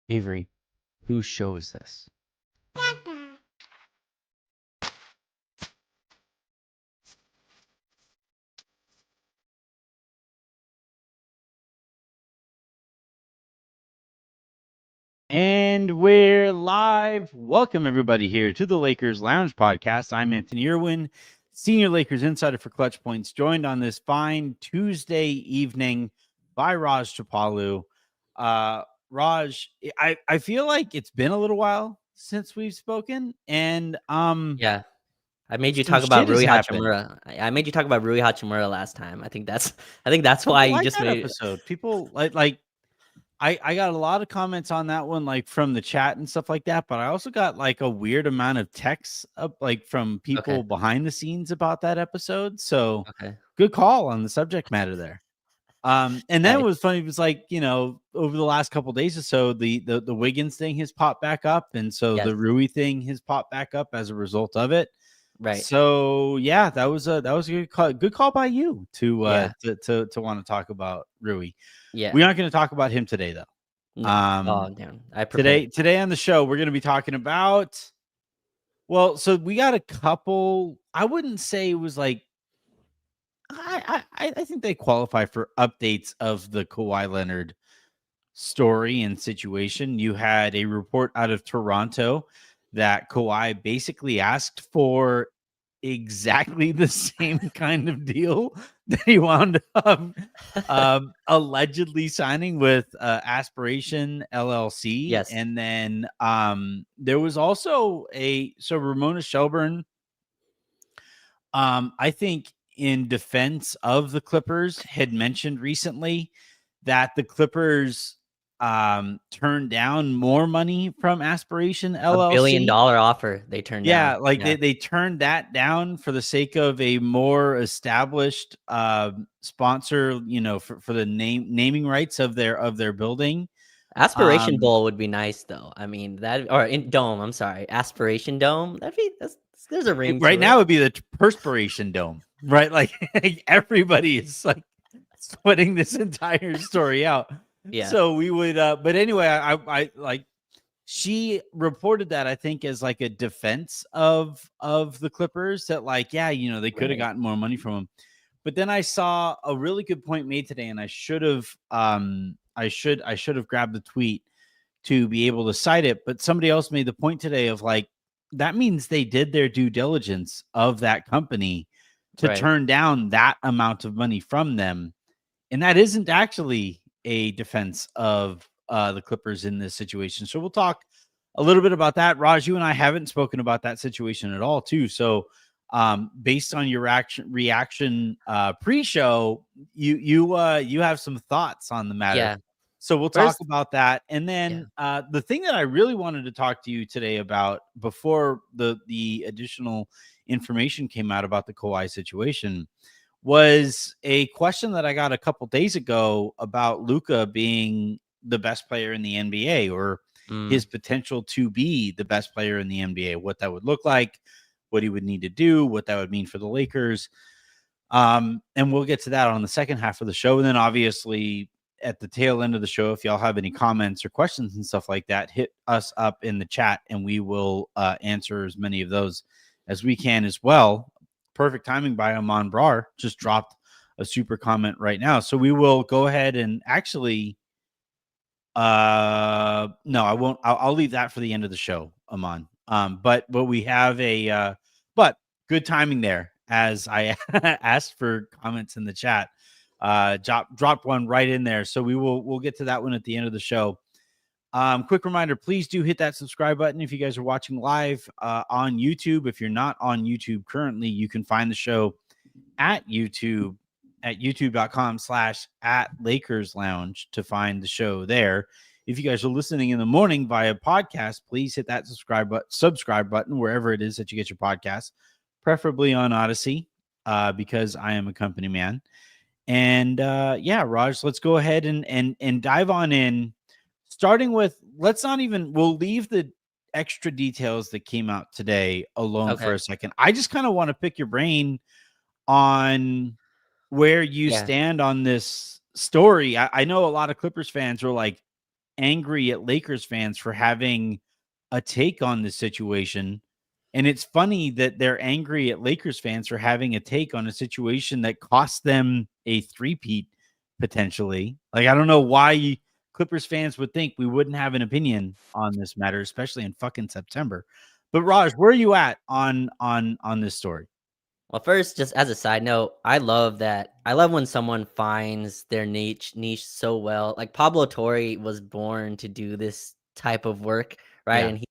Avery, whose show is this? And we're live. Welcome, everybody, here to the Lakers Lounge Podcast. I'm Anthony Irwin, Senior Lakers Insider for Clutch Points, joined on this fine Tuesday evening by Raj Chapalu. Raj, I feel like it's been a little while since we've spoken, and Yeah. I made you some talk about shit has Rui happened. Hachimura. I made you talk about Rui Hachimura last time. I think that's why People you like just that made episode. People like I got a lot of comments on that one, like from the chat and stuff like that. But I also got like a weird amount of texts up, like from Okay. people behind the scenes about that episode. So Okay. good call on the subject matter there. And then it Nice. was funny. It was like, over the last couple of days or so, the Wiggins thing has popped back up, and so Yes. the Rui thing has popped back up as a result of it. Right. So yeah, that was a good call. Good call by you to Yeah. want to talk about Rui. Yeah. We aren't going to talk about him today, though. No. Oh, damn. I prepared. Today on the show, we're going to be talking about, so we got a couple. I wouldn't say it was like, I think they qualify for updates of the Kawhi Leonard story and situation. You had a report out of Toronto that Kawhi basically asked for exactly the same kind of deal that he wound up allegedly signing with Aspiration LLC. Yes. And then there was also Ramona Shelburne, I think, in defense of the Clippers, had mentioned recently that the Clippers turned down more money from Aspiration $1 billion LLC. offer they turned down. Yeah, like Yeah. they turned that down for the sake of a more established sponsor, for the naming rights of their building. Aspiration Bowl would be nice though. I mean, that or in Dome, I'm sorry. Aspiration Dome. There's a ring Right to now it. would be the Perspiration Dome, right? Like everybody is like splitting this entire story out. Yeah. So we would, but anyway, I like, she reported that, I think, as like a defense of the Clippers, that like, yeah, they could have Right. gotten more money from him. But then I saw a really good point made today, and I should have grabbed the tweet to be able to cite it. But somebody else made the point today of like, that means they did their due diligence of that company to Right. turn down that amount of money from them. And that isn't actually a defense of the Clippers in this situation. So we'll talk a little bit about that. Raj, you and I haven't spoken about that situation at all, too. So based on your reaction pre-show, you have some thoughts on the matter. Yeah. So we'll talk First, about that. And yeah. then the thing that I really wanted to talk to you today about before the additional information came out about the Kawhi situation was a question that I got a couple days ago about Luka being the best player in the NBA, or his Mm, potential to be the best player in the NBA, what that would look like, what he would need to do, what that would mean for the Lakers. And we'll get to that on the second half of the show. And then obviously at the tail end of the show, if y'all have any comments or questions and stuff like that, hit us up in the chat and we will answer as many of those as we can as well. Perfect timing by Amon Brar, just dropped a super comment right now. So we will go ahead and actually, no, I won't. I'll leave that for the end of the show, Amon. But we have but good timing there, as I asked for comments in the chat. Dropped one right in there. So we'll get to that one at the end of the show. Quick reminder, please do hit that subscribe button if you guys are watching live on YouTube. If you're not on YouTube currently, you can find the show at YouTube at youtube.com/@Lakers Lounge to find the show there. If you guys are listening in the morning via podcast, please hit that subscribe button wherever it is that you get your podcast, preferably on Odyssey, because I am a company man. And yeah, Raj, let's go ahead and dive on in. Starting with, we'll leave the extra details that came out today alone for okay. a second. I just kind of want to pick your brain on where you Yeah. stand on this story. I know a lot of Clippers fans are like, angry at Lakers fans for having a take on this situation. And it's funny that they're angry at Lakers fans for having a take on a situation that cost them a three-peat potentially. Like, I don't know why Clippers fans would think we wouldn't have an opinion on this matter, especially in fucking September. But Raj, where are you at on this story? Well, first, just as a side note, I love that. I love when someone finds their niche so well. Like Pablo Torre was born to do this type of work, right? Yeah. And he's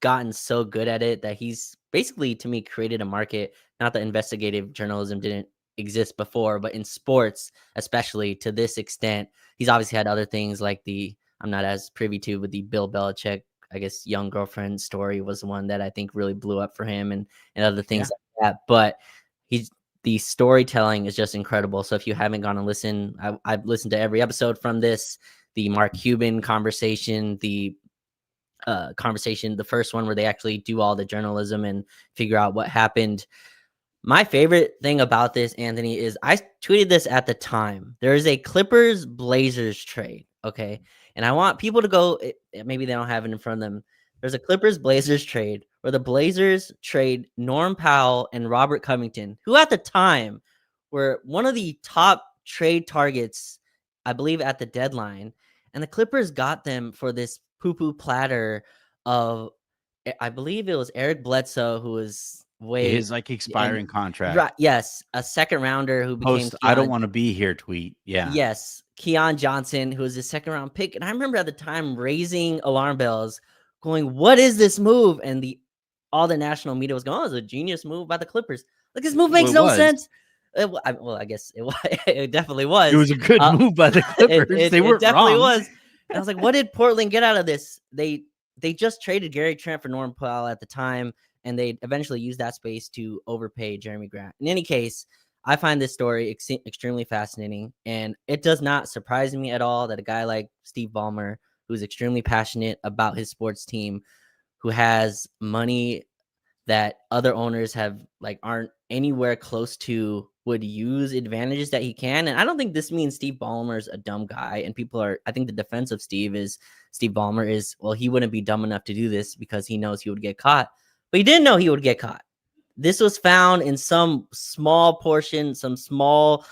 gotten so good at it that he's basically, to me, created a market. Not that investigative journalism didn't exist before, but in sports, especially to this extent, he's obviously had other things like I'm not as privy to, but the Bill Belichick, I guess, young girlfriend story was one that I think really blew up for him, and other things like that. But the storytelling is just incredible. So if you haven't gone and listened, I've listened to every episode from this, the Mark Cuban conversation, the conversation, the first one where they actually do all the journalism and figure out what happened. My favorite thing about this, Anthony, is I tweeted this at the time. There is a Clippers Blazers trade. Okay. And I want people to go, maybe they don't have it in front of them. There's a Clippers Blazers trade where the Blazers trade Norm Powell and Robert Covington, who at the time were one of the top trade targets, I believe, at the deadline. And the Clippers got them for this poo-poo platter of, I believe it was Eric Bledsoe, who was His like expiring contract. Right, yes, a second rounder who became I don't want to be here tweet. Yeah. Yes, Keon Johnson, who was a second round pick. And I remember at the time raising alarm bells, going, "What is this move?" And all the national media was going, "Oh, it's a genius move by the Clippers. Like, this move makes no sense." I guess it definitely was. It was a good move by the Clippers. They weren't definitely wrong. was. And I was like, what did Portland get out of this? They just traded Gary Trent for Norm Powell at the time, and they eventually used that space to overpay Jeremy Grant. In any case, I find this story extremely fascinating, and it does not surprise me at all that a guy like Steve Ballmer, who's extremely passionate about his sports team, who has money that other owners aren't anywhere close to, would use advantages that he can. And I don't think this means Steve Ballmer's a dumb guy. And I think the defense of Steve Ballmer is, well, he wouldn't be dumb enough to do this because he knows he would get caught. But he didn't know he would get caught. This was found in some small portion, some small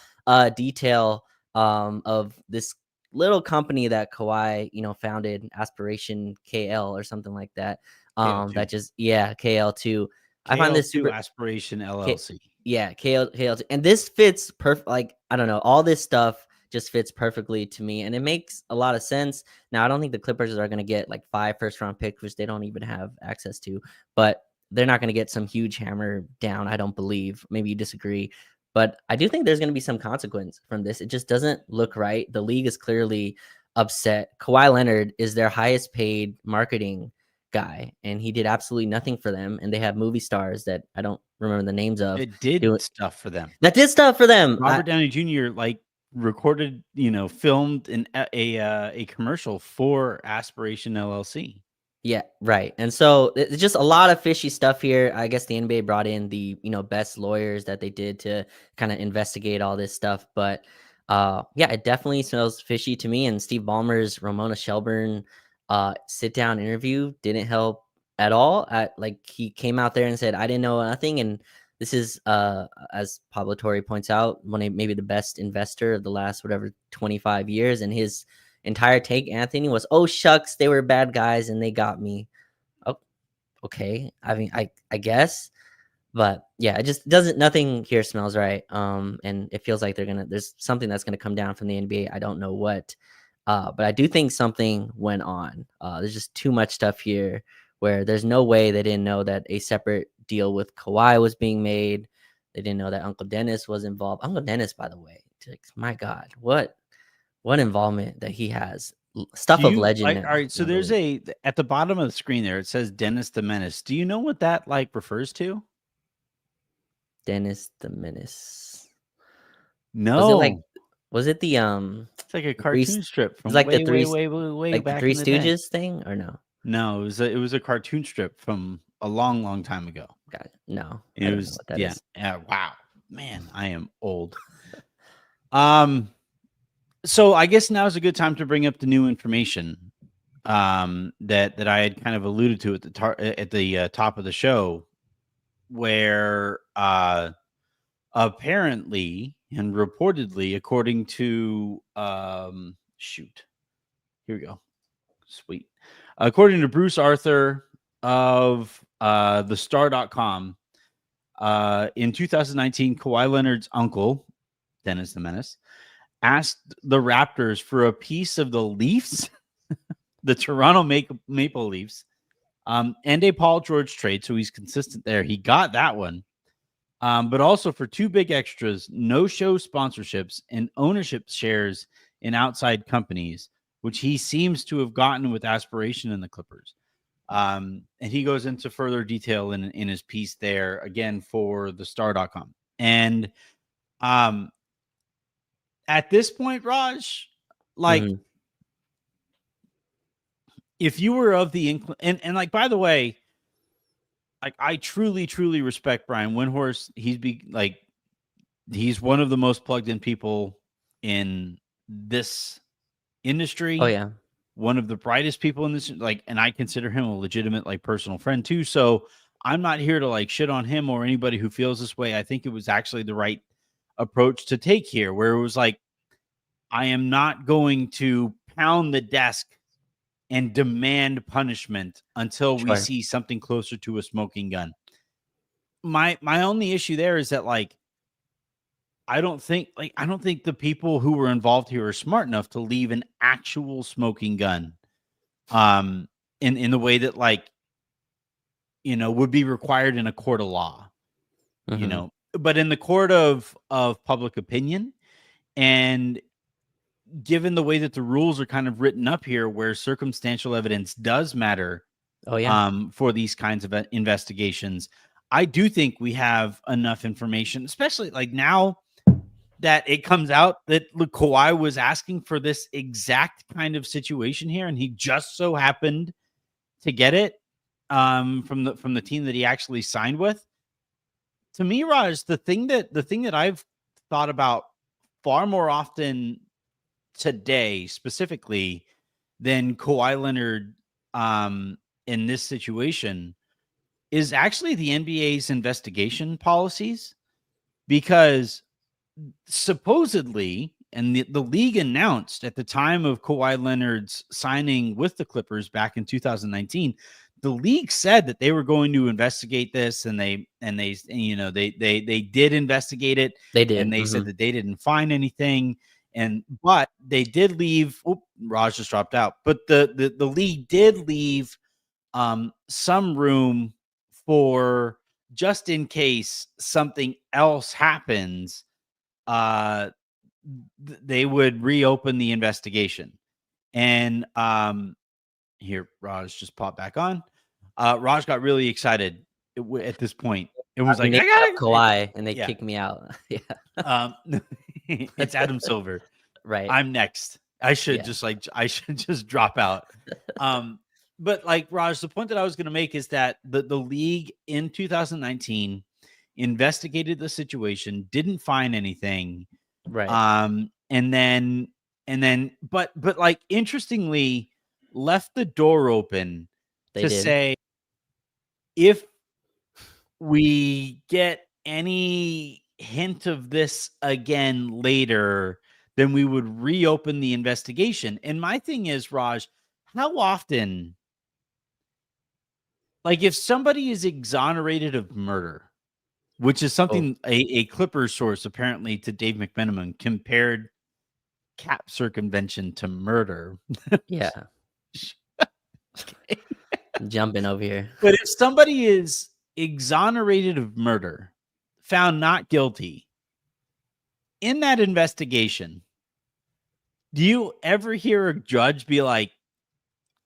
detail of this little company that Kawhi, founded, Aspiration KL or something like that. That just, KL2. I find this super Aspiration LLC. KL2. And this fits perfect. Like, I don't know, all this stuff just fits perfectly to me, and it makes a lot of sense. Now, I don't think the Clippers are going to get like 5 first-round picks, which they don't even have access to, but they're not going to get some huge hammer down, I don't believe. Maybe you disagree, but I do think there's going to be some consequence from this. It just doesn't look right. The league is clearly upset. Kawhi Leonard is their highest paid marketing guy, and he did absolutely nothing for them. And they have movie stars that I don't remember the names of. It did stuff for them. That did stuff for them. Robert Downey Jr. recorded, filmed a commercial for Aspiration LLC. Yeah, right. And so it's just a lot of fishy stuff here. I guess the NBA brought in the, best lawyers that they did to kind of investigate all this stuff. But it definitely smells fishy to me. And Steve Ballmer's Ramona Shelburne sit down interview didn't help at all. He came out there and said, "I didn't know nothing." And this is, as Pablo Torre points out, maybe the best investor of the last 25 years. And his entire take, Anthony, was, "Oh shucks, they were bad guys and they got me." Oh, okay. I mean, I guess, but yeah, it just doesn't. Nothing here smells right. And it feels like there's something that's gonna come down from the NBA. I don't know what, but I do think something went on. There's just too much stuff here where there's no way they didn't know that a separate deal with Kawhi was being made. They didn't know that Uncle Dennis was involved. Uncle Dennis, by the way, my God, what involvement that he has. Stuff of legend. All right, so there's at the bottom of the screen there, it says Dennis the Menace. Do you know what that refers to? Dennis the Menace. No. Was it the It's like a cartoon strip from like way, the Three, way like back the Three in the Stooges day. thing, or no? No, it was a cartoon strip from a long time ago. Got it. No, it was what that is. Yeah. Wow, man, I am old. So I guess now is a good time to bring up the new information. that I had kind of alluded to at the top of the show, where apparently and reportedly, according to shoot, here we go, sweet, according to Bruce Arthur of thestar.com, in 2019, Kawhi Leonard's uncle, Dennis the Menace, asked the Raptors for a piece of the Leafs, the Toronto Maple Leafs, and a Paul George trade. So he's consistent there. He got that one. But also for two big extras, no-show sponsorships and ownership shares in outside companies, which he seems to have gotten with aspiration in the Clippers. And he goes into further detail in his piece there, again, for thestar.com. And at this point, Raj, like, if you were of the and like, by the way, like, I truly, truly respect Brian Windhorst. He's one of the most plugged in people in this industry. Oh yeah. One of the brightest people in this, like, and I consider him a legitimate, like, personal friend too. So I'm not here to like shit on him or anybody who feels this way. I think it was actually the right approach to take here, where it was like, I am not going to pound the desk and demand punishment until we see something closer to a smoking gun. My only issue there is that, like, I don't think the people who were involved here are smart enough to leave an actual smoking gun in the way that, like, would be required in a court of law, but in the court of public opinion, and given the way that the rules are kind of written up here, where circumstantial evidence does matter, for these kinds of investigations, I do think we have enough information, especially like now that it comes out that Kawhi was asking for this exact kind of situation here, and he just so happened to get it from the team that he actually signed with. To me, Raj, the thing that I've thought about far more often today, specifically, than Kawhi Leonard in this situation, is actually the NBA's investigation policies, because supposedly, and the league announced at the time of Kawhi Leonard's signing with the Clippers back in 2019, the league said that they were going to investigate this, and they did investigate it. They did, and they said that they didn't find anything. But they did leave. Raj just dropped out. But the league did leave some room for, just in case something else happens, they would reopen the investigation. And here, Raj just popped back on. Raj got really excited at this point. It was like, I got Kawhi, and they kicked me out. Yeah. It's Adam Silver. Right. I'm next. I should just drop out. But like, Raj, the point that I was going to make is that the league in 2019 investigated the situation, didn't find anything. Right. And then, but like, interestingly, left the door open to say, if we get any hint of this again later, then we would reopen the investigation. And my thing is, Raj, how often, like, if somebody is exonerated of murder, which is something a Clippers source apparently to Dave McMenamin compared cap circumvention to murder. Yeah. Jumping over here. But if somebody is exonerated of murder, found not guilty, in that investigation, do you ever hear a judge be like,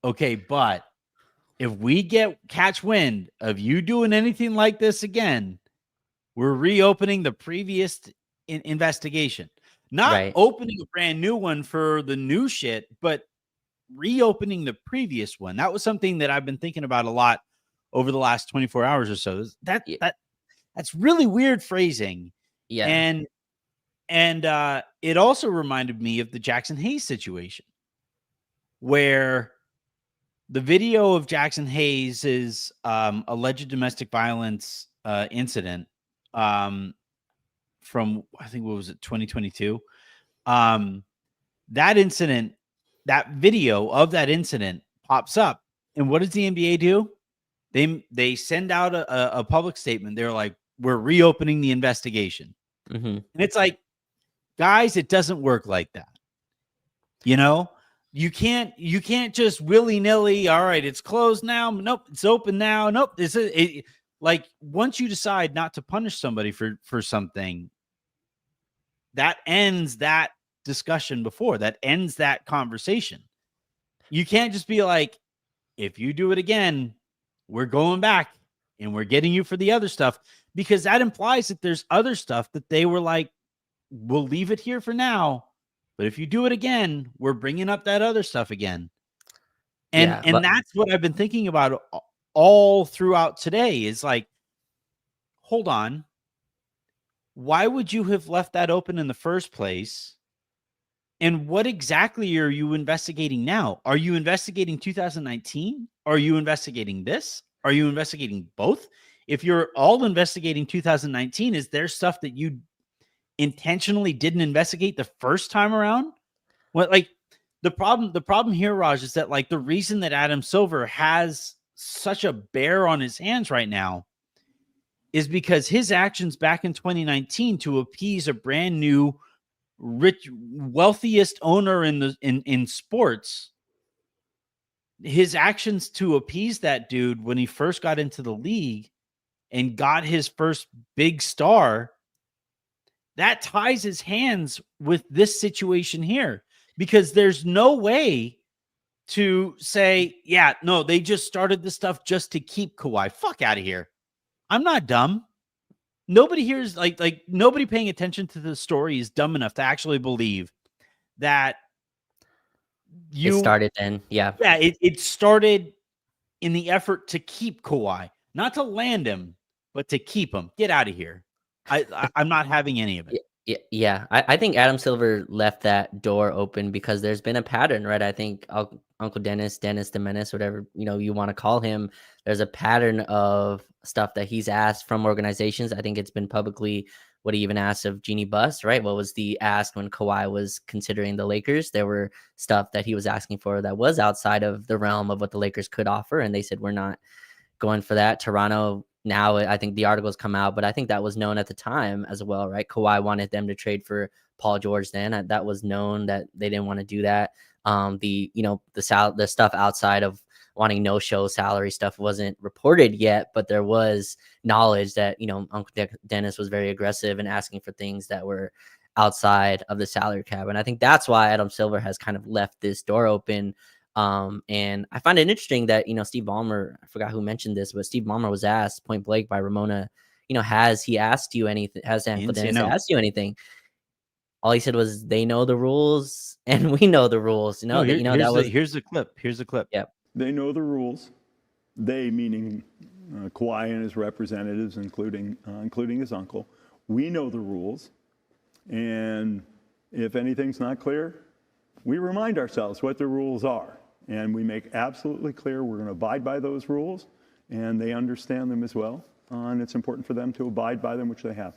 okay, but if we catch wind of you doing anything like this again, we're reopening the previous investigation? Not opening a brand new one for the new shit, but reopening the previous one. That was something that I've been thinking about a lot over the last 24 hours or so. That's really weird phrasing. Yeah. And it also reminded me of the Jackson Hayes situation, where the video of Jackson Hayes' alleged domestic violence incident from, I think, what was it, 2022? That incident, that video of that incident pops up. And what does the NBA do? They send out a public statement. They're like, we're reopening the investigation. Mm-hmm. And it's like, guys, it doesn't work like that. You know, you can't just willy-nilly, all right, it's closed now. Nope, it's open now. Nope. Like, once you decide not to punish somebody for something, that ends that discussion before, that ends that conversation. You can't just be like, if you do it again, we're going back and we're getting you for the other stuff, because that implies that there's other stuff that they were like, we'll leave it here for now, but if you do it again, we're bringing up that other stuff again. And that's what I've been thinking about all throughout today is like, hold on. Why would you have left that open in the first place? And what exactly are you investigating now? Are you investigating 2019? Are you investigating this? Are you investigating both? If you're all investigating 2019, is there stuff that you intentionally didn't investigate the first time around? What, like, the problem here, Raj, is that like the reason that Adam Silver has such a bear on his hands right now is because his actions back in 2019 to appease a brand new wealthiest owner in sports, his actions to appease that dude when he first got into the league and got his first big star, that ties his hands with this situation here, because there's no way to say, yeah, no, they just started this stuff just to keep Kawhi. Fuck out of here. I'm not dumb. Nobody here is like nobody paying attention to the story is dumb enough to actually believe that it started then. Yeah. Yeah, it started in the effort to keep Kawhi, not to land him, but to keep him. Get out of here. I'm not having any of it. Yeah. I think Adam Silver left that door open because there's been a pattern, right? I think Uncle Dennis the Menace, whatever, you want to call him, there's a pattern of stuff that he's asked from organizations. I think it's been publicly what he even asked of Jeannie Buss, right? What was the ask when Kawhi was considering the Lakers? There were stuff that he was asking for that was outside of the realm of what the Lakers could offer. And they said, we're not going for that. Toronto, now I think the articles come out, but I think that was known at the time as well, right? Kawhi wanted them to trade for Paul George then. That was known that they didn't want to do that. The stuff outside of wanting no-show salary stuff wasn't reported yet, but there was knowledge that, Uncle Dennis was very aggressive and asking for things that were outside of the salary cap. And I think that's why Adam Silver has kind of left this door open. And I find it interesting that, Steve Balmer, I forgot who mentioned this, but Steve Balmer was asked point blank by Ramona, has he asked you anything? Has Uncle Dennis asked you anything? All he said was, they know the rules and we know the rules. Here's the clip. Here's the clip. Yep. They know the rules. They, meaning Kawhi and his representatives, including his uncle. We know the rules. And if anything's not clear, we remind ourselves what the rules are. And we make absolutely clear we're going to abide by those rules. And they understand them as well. And it's important for them to abide by them, which they have.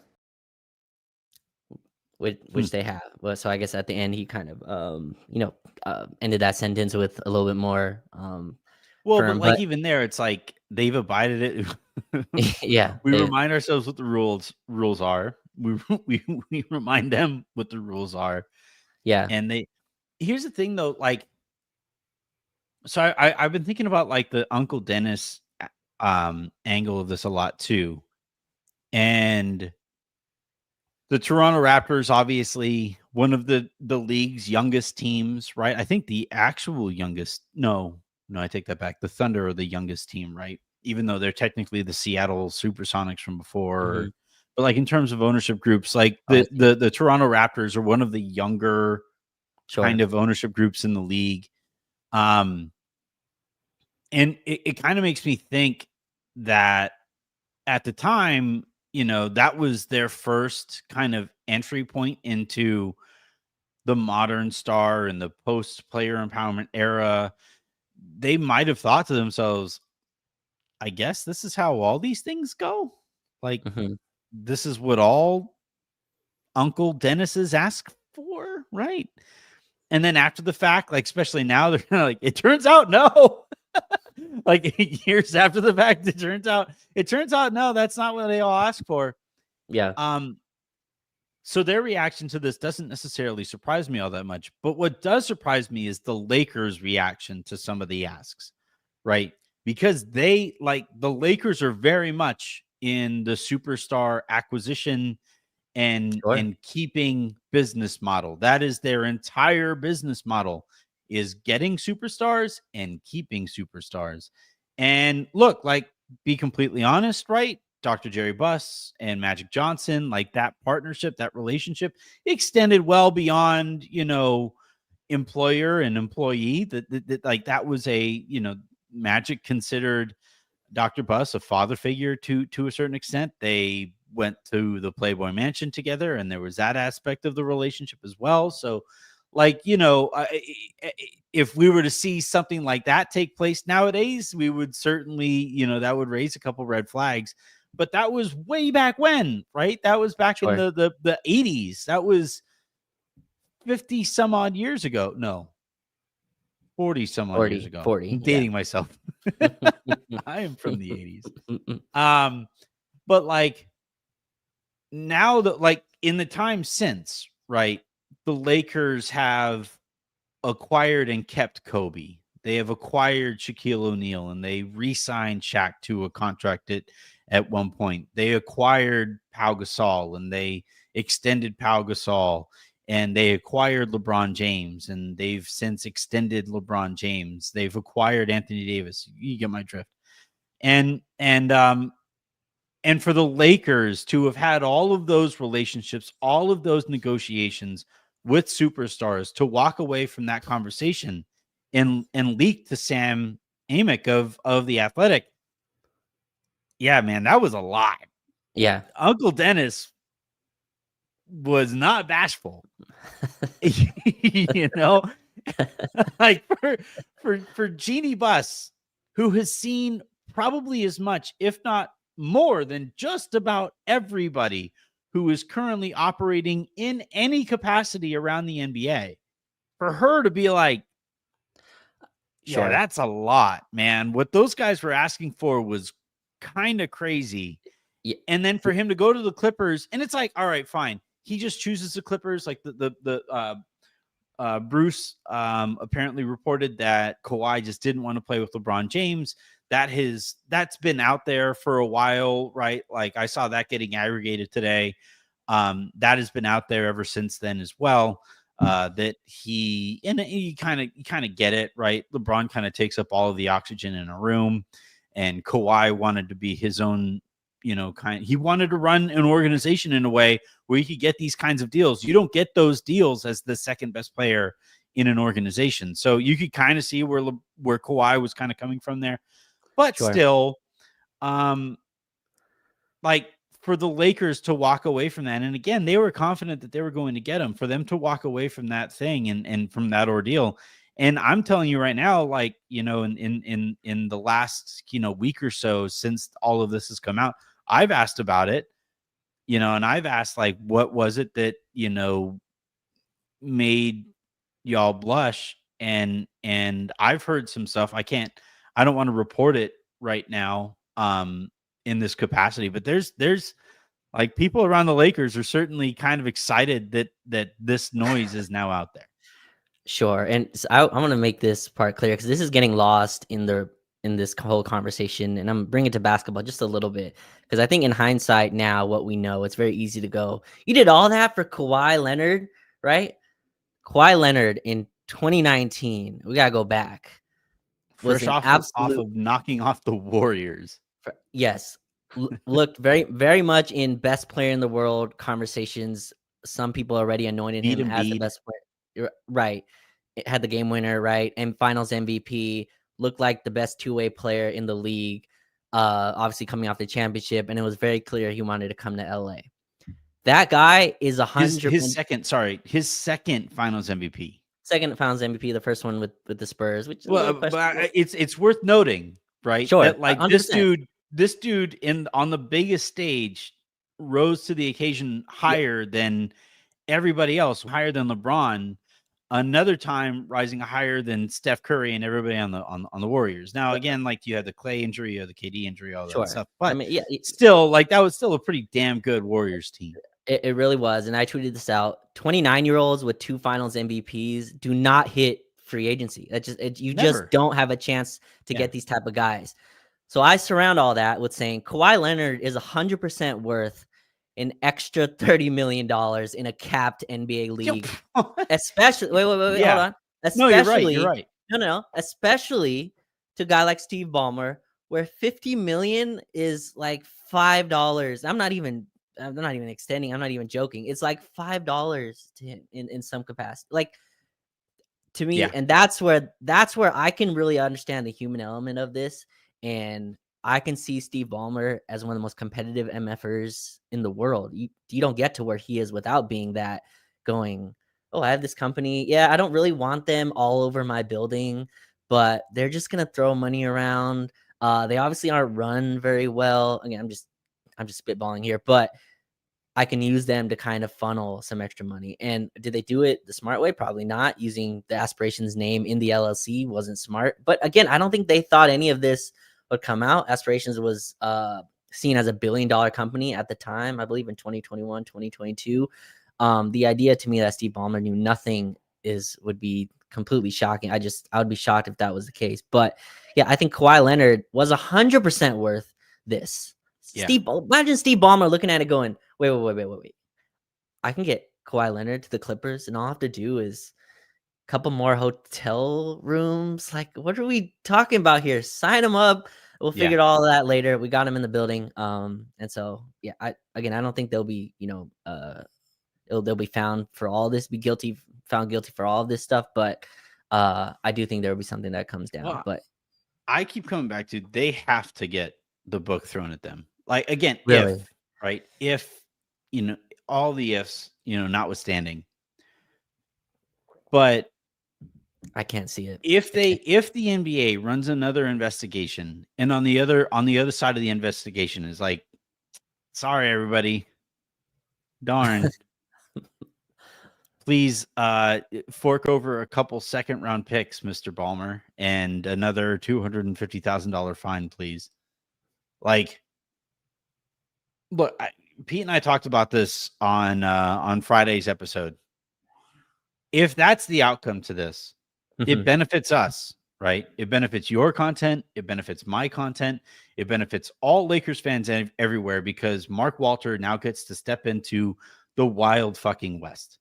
Which they have. Well, so I guess at the end he kind of ended that sentence with a little bit more firm, but even there, it's like they've abided it. Yeah, we remind ourselves what the rules are. We remind them what the rules are. Yeah, and here's the thing though, like, so I've been thinking about like the Uncle Dennis angle of this a lot too, and the Toronto Raptors, obviously one of the league's youngest teams, right? I think the actual youngest. No, I take that back. The Thunder are the youngest team, right? Even though they're technically the Seattle Supersonics from before. Mm-hmm. But like in terms of ownership groups, like the Toronto Raptors are one of the younger kind of ownership groups in the league. And it kind of makes me think that at the time, that was their first kind of entry point into the modern star and the post player empowerment era. they might have thought to themselves, I guess this is how all these things go. Like, this is what all Uncle Dennis's ask for, right? And then after the fact, like, especially now, they're kind of like, it turns out no. Like years after the fact, it turns out no, that's not what they all asked for. Yeah. So their reaction to this doesn't necessarily surprise me all that much. But what does surprise me is the Lakers' reaction to some of the asks, right? Because the Lakers are very much in the superstar acquisition and keeping business model. That is their entire business model, is getting superstars and keeping superstars. And look, like, be completely honest, right? Dr. Jerry Buss and Magic Johnson, like, that partnership, that relationship extended well beyond, employer and employee. That was a, Magic considered Dr. Buss a father figure to a certain extent. They went to the Playboy Mansion together, and there was that aspect of the relationship as well. So, like, if we were to see something like that take place nowadays, we would certainly, that would raise a couple red flags. But that was way back when, right? That was back in the 80s. That was 50 some odd years ago. No, 40 some odd years ago. 40. I'm dating myself. I am from the 80s. But like, now that, like, in the time since, right, the Lakers have acquired and kept Kobe. They have acquired Shaquille O'Neal, and they re-signed Shaq to a contract at one point. They acquired Pau Gasol, and they extended Pau Gasol, and they acquired LeBron James, and they've since extended LeBron James. They've acquired Anthony Davis. You get my drift. And for the Lakers to have had all of those relationships, all of those negotiations with superstars, to walk away from that conversation and leak to Sam Amick of The Athletic. Yeah, man, that was a lot. Yeah. Uncle Dennis was not bashful. Like, for Jeannie Buss, who has seen probably as much, if not more, than just about everybody who is currently operating in any capacity around the NBA, for her to be like, yeah, that's a lot, man. What those guys were asking for was kind of crazy. Yeah. And then for him to go to the Clippers, and it's like, all right, fine. He just chooses the Clippers. Like, Bruce apparently reported that Kawhi just didn't want to play with LeBron James. That's been out there for a while, right? Like, I saw that getting aggregated today. That has been out there ever since then as well. That you kind of get it, right? LeBron kind of takes up all of the oxygen in a room, and Kawhi wanted to be his own, he wanted to run an organization in a way where he could get these kinds of deals. You don't get those deals as the second best player in an organization. So you could kind of see where Kawhi was kind of coming from there. But still, like, for the Lakers to walk away from that, and again, they were confident that they were going to get him, for them to walk away from that thing and from that ordeal. And I'm telling you right now, like, in the last, week or so since all of this has come out, I've asked about it, and I've asked, like, what was it that, made y'all blush? And I've heard some stuff. I don't want to report it right now in this capacity, but there's like, people around the Lakers are certainly kind of excited that this noise is now out there. Sure. And so I want to make this part clear, because this is getting lost in this whole conversation, and I'm bringing it to basketball just a little bit, because I think in hindsight now, what we know, it's very easy to go, you did all that for Kawhi Leonard, right? Kawhi Leonard in 2019, we got to go back. Fresh off of knocking off the Warriors. Yes. Looked very, very much in best player in the world conversations. Some people already anointed him as the best player. Right. It had the game winner, right? And finals MVP. Looked like the best two-way player in the league. Obviously coming off the championship. And it was very clear he wanted to come to LA. That guy is 100%. His second finals MVP. Second Finals MVP, the first one with the Spurs, which is a Well, little questionable. it's worth noting, right? Sure, That like 100%. this dude on the biggest stage rose to the occasion higher than everybody else, higher than LeBron. Another time rising higher than Steph Curry and everybody on the Warriors. Now, again, like you had the Clay injury or the KD injury, all that Sure. stuff, I but mean, yeah, still, like that was still a pretty damn good Warriors team. it really was. And I tweeted this out. 29-year-olds with 2 Finals MVPs do not hit free agency. You just Never. don't have a chance to Yeah. get these type of guys. So I surround all that with saying Kawhi Leonard is 100% worth an extra $30 million in a capped NBA league. Especially, wait, hold on. No, you're right. Especially, You're right. no. Especially to a guy like Steve Ballmer, where $50 million is like $5. I'm not even extending. I'm not even joking. It's like $5 to him in some capacity. Like, to me, Yeah. and that's where I can really understand the human element of this. And I can see Steve Ballmer as one of the most competitive MFers in the world. You don't get to where he is without being that, going, oh, I have this company. Yeah, I don't really want them all over my building, but they're just gonna throw money around. They obviously aren't run very well. Again, I'm just spitballing here, but I can use them to kind of funnel some extra money. And did they do it the smart way? Probably not. Using the Aspirations name in the LLC wasn't smart. But again, I don't think they thought any of this would come out. Aspirations was seen as $1 billion company at the time, I believe in 2021, 2022. The idea to me that Steve Ballmer knew nothing would be completely shocking. I would be shocked if that was the case. But yeah, I think Kawhi Leonard was 100% worth this. Yeah. Imagine Steve Ballmer looking at it going, wait. I can get Kawhi Leonard to the Clippers, and all I have to do is a couple more hotel rooms. Like, what are we talking about here? Sign him up. We'll figure all that later. We got him in the building. And so, yeah, I don't think they'll be, they'll be found for all this, found guilty for all of this stuff. But I do think there will be something that comes down. Well, but I keep coming back to, they have to get the book thrown at them. Like, again, really, if, all the ifs, notwithstanding, but I can't see it. If the NBA runs another investigation, and on the other side of the investigation is like, sorry, everybody, darn, please fork over a couple second-round picks, Mr. Balmer, and another $250,000 fine, please. Like, look, Pete and I talked about this on Friday's episode. If that's the outcome to this, it benefits us, right? It benefits your content. It benefits my content. It benefits all Lakers fans everywhere, because Mark Walter now gets to step into the wild fucking West.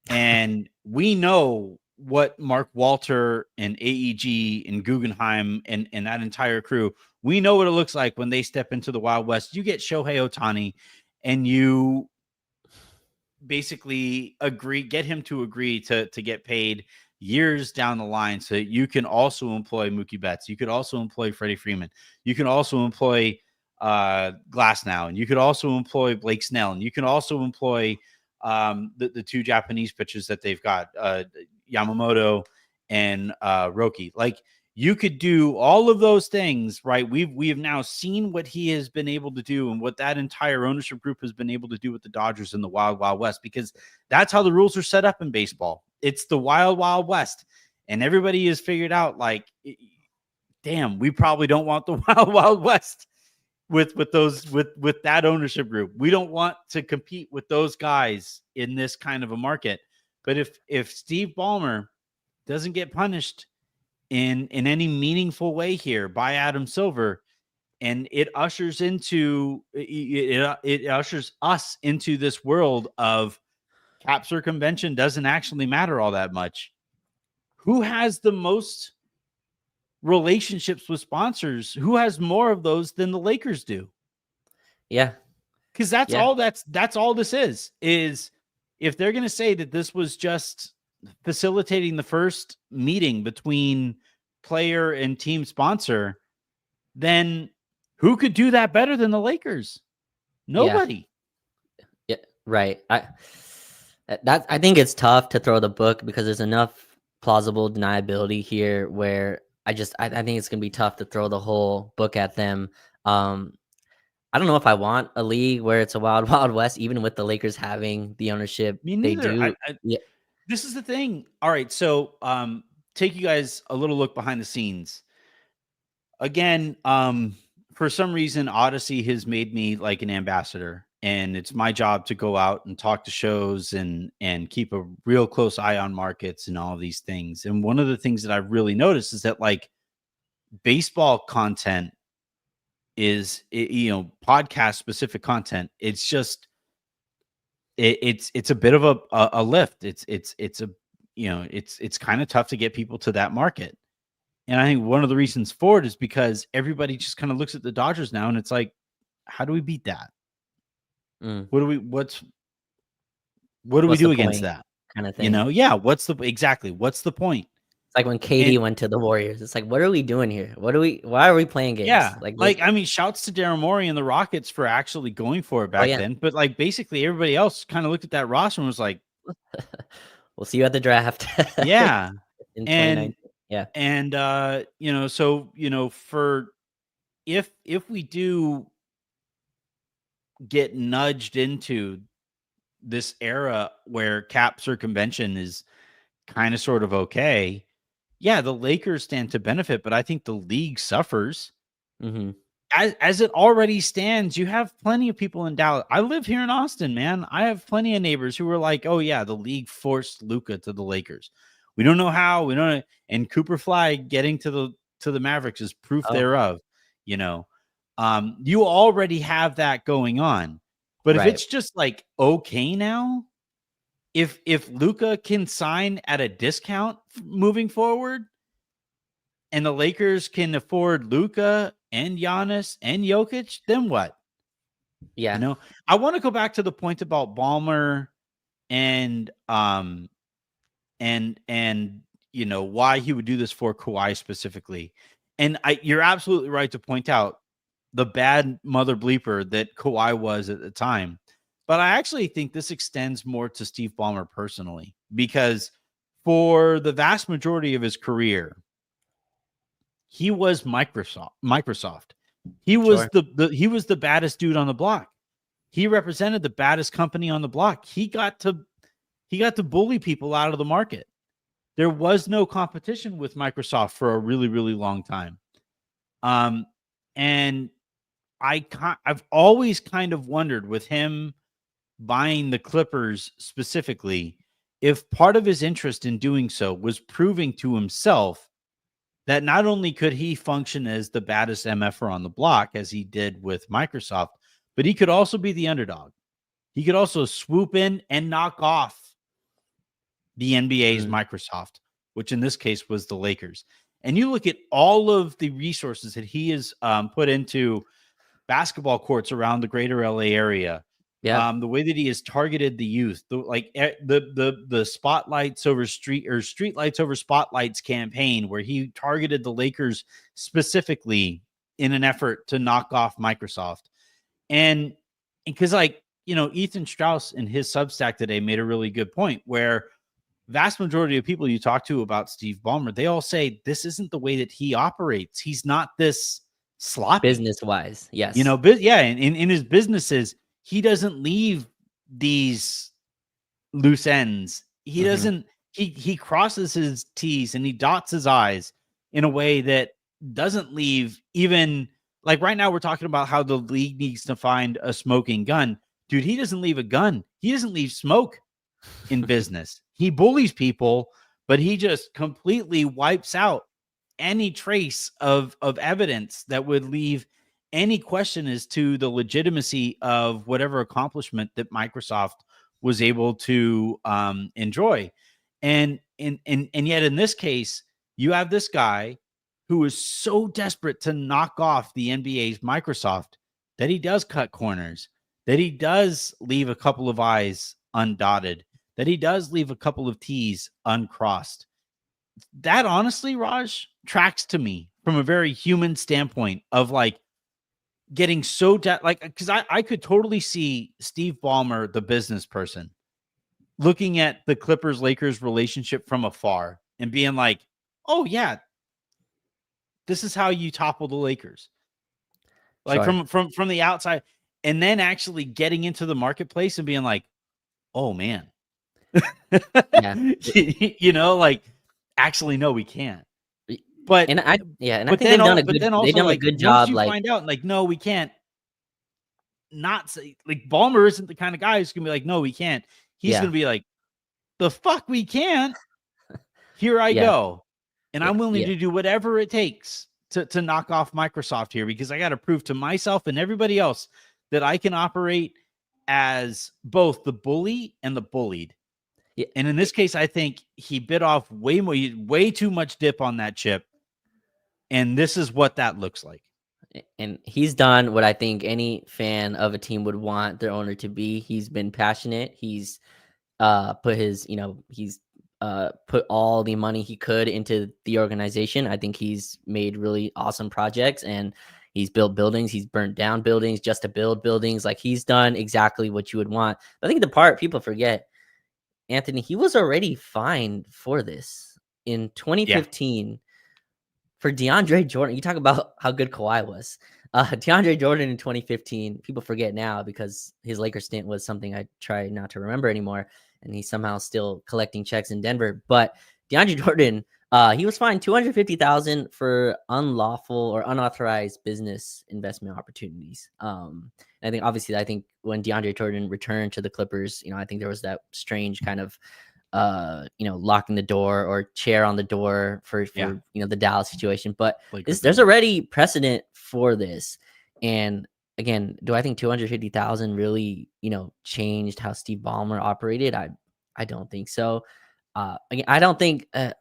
And we know what Mark Walter and AEG and Guggenheim and that entire crew, we know what it looks like when they step into the Wild West. You get Shohei Ohtani and you basically get him to agree to get paid years down the line, so that you can also employ Mookie Betts. You could also employ Freddie Freeman. You can also employ Glasnow, and you could also employ Blake Snell, and you can also employ the 2 Japanese pitchers that they've got, Yamamoto and Roki. Like, you could do all of those things, right? We have now seen what he has been able to do, and what that entire ownership group has been able to do with the Dodgers in the Wild Wild West, because that's how the rules are set up in baseball. It's the Wild Wild West, and everybody has figured out, like, damn, we probably don't want the Wild Wild West with that ownership group. We don't want to compete with those guys in this kind of a market. But if Steve Ballmer doesn't get punished in any meaningful way here by Adam Silver, and it ushers us into this world of cap circumvention doesn't actually matter all that much. Who has the most relationships with sponsors? Who has more of those than the Lakers do? Yeah. Because that's all this is if they're going to say that this was just facilitating the first meeting between player and team sponsor, then who could do that better than the Lakers? Nobody. Yeah, right. That I think it's tough to throw the book because there's enough plausible deniability here where I think it's gonna be tough to throw the whole book at them. Um, I don't know if I want a league where it's a wild, wild west, even with the Lakers having the ownership Me they neither. do. Yeah. This is the thing. All right, so take you guys a little look behind the scenes. Again, for some reason, Odyssey has made me like an ambassador, and it's my job to go out and talk to shows and keep a real close eye on markets and all of these things. And one of the things that I've really noticed is that like baseball content is podcast specific content. It's just it's a bit of a lift. It's a it's kind of tough to get people to that market. And I think one of the reasons for it is because everybody just kind of looks at the Dodgers now and it's like, how do we beat that? Mm. What do we What's do the against point that? kind of thing? Yeah, what's the point? It's like when KD went to the Warriors. It's like, what are we doing here? Why are we playing games? Yeah, Like I mean, shouts to Daryl Morey and the Rockets for actually going for it back yeah. then. But like basically everybody else kind of looked at that roster and was like, We'll see you at the draft. yeah. In And 2019. Yeah. and so for if we do get nudged into this era where cap circumvention is kind of sort of okay, yeah, the Lakers stand to benefit, but I think the league suffers. Mm-hmm. As it already stands, you have plenty of people in Dallas. I live here in Austin, man. I have plenty of neighbors who were like, "Oh yeah, the league forced Luka to the Lakers. We don't know how. We don't know." And Cooper Fly getting to the Mavericks is proof thereof. You already have that going on. But if Right. it's just like okay now, if Luka can sign at a discount moving forward, and the Lakers can afford Luka and Giannis and Jokic, then what? Yeah. I want to go back to the point about Balmer and why he would do this for Kawhi specifically. And you're absolutely right to point out the bad mother bleeper that Kawhi was at the time. But I actually think this extends more to Steve Ballmer personally, because for the vast majority of his career, he was Microsoft. He was he was the baddest dude on the block. He represented the baddest company on the block. He got to bully people out of the market. There was no competition with Microsoft for a really, really long time. And I've always kind of wondered with him buying the Clippers specifically, if part of his interest in doing so was proving to himself that not only could he function as the baddest MFer on the block, as he did with Microsoft, but he could also be the underdog. He could also swoop in and knock off the NBA's Microsoft, which in this case was the Lakers. And you look at all of the resources that he has put into basketball courts around the greater LA area. Yeah. The way that he has targeted the youth, the spotlights over street lights over spotlights campaign, where he targeted the Lakers specifically in an effort to knock off Microsoft. And because Ethan Strauss in his Substack today made a really good point where vast majority of people you talk to about Steve Ballmer, they all say this isn't the way that he operates. He's not this sloppy Business wise. Yes. in his businesses, he doesn't leave these loose ends. He doesn't, he crosses his T's and he dots his I's in a way that doesn't leave, even like right now we're talking about how the league needs to find a smoking gun. Dude, he doesn't leave a gun. He doesn't leave smoke in business. He bullies people, but he just completely wipes out any trace of evidence that would leave any question as to the legitimacy of whatever accomplishment that Microsoft was able to enjoy. And yet in this case, you have this guy who is so desperate to knock off the NBA's Microsoft that he does cut corners, that he does leave a couple of I's undotted, that he does leave a couple of T's uncrossed. That honestly, Raj, tracks to me from a very human standpoint of like getting so because I could totally see Steve Ballmer, the business person, looking at the Clippers-Lakers relationship from afar and being like, oh, yeah, this is how you topple the Lakers. Like Sure. from the outside, and then actually getting into the marketplace and being like, oh, man. Yeah. Like, actually, no, we can't. But And I think but they've done also, a like, good once job, you like find out, like, no, we can't not say, like, Balmer isn't the kind of guy who's gonna be like, no, we can't. He's yeah, gonna be like, the fuck we can't. Here I yeah, go. And I'm willing yeah. to do whatever it takes to knock off Microsoft here, because I got to prove to myself and everybody else that I can operate as both the bully and the bullied. Yeah. And in this case, I think he bit off way too much dip on that chip. And this is what that looks like. And he's done what I think any fan of a team would want their owner to be. He's been passionate. He's put his, he's put all the money he could into the organization. I think he's made really awesome projects, and he's built buildings. He's burnt down buildings just to build buildings. Like, he's done exactly what you would want. I think the part people forget, Anthony, he was already fined for this in 2015 for DeAndre Jordan. You talk about how good Kawhi was. DeAndre Jordan in 2015, people forget now because his Lakers stint was something I try not to remember anymore, and he's somehow still collecting checks in Denver. But DeAndre Jordan, he was fined $250,000 for unlawful or unauthorized business investment opportunities. I think when DeAndre Jordan returned to the Clippers, I think there was that strange kind of locking the door or chair on the door for the Dallas situation. But there's already precedent for this. And again, do I think 250,000 really, changed how Steve Ballmer operated? I don't think so. Again, I don't think an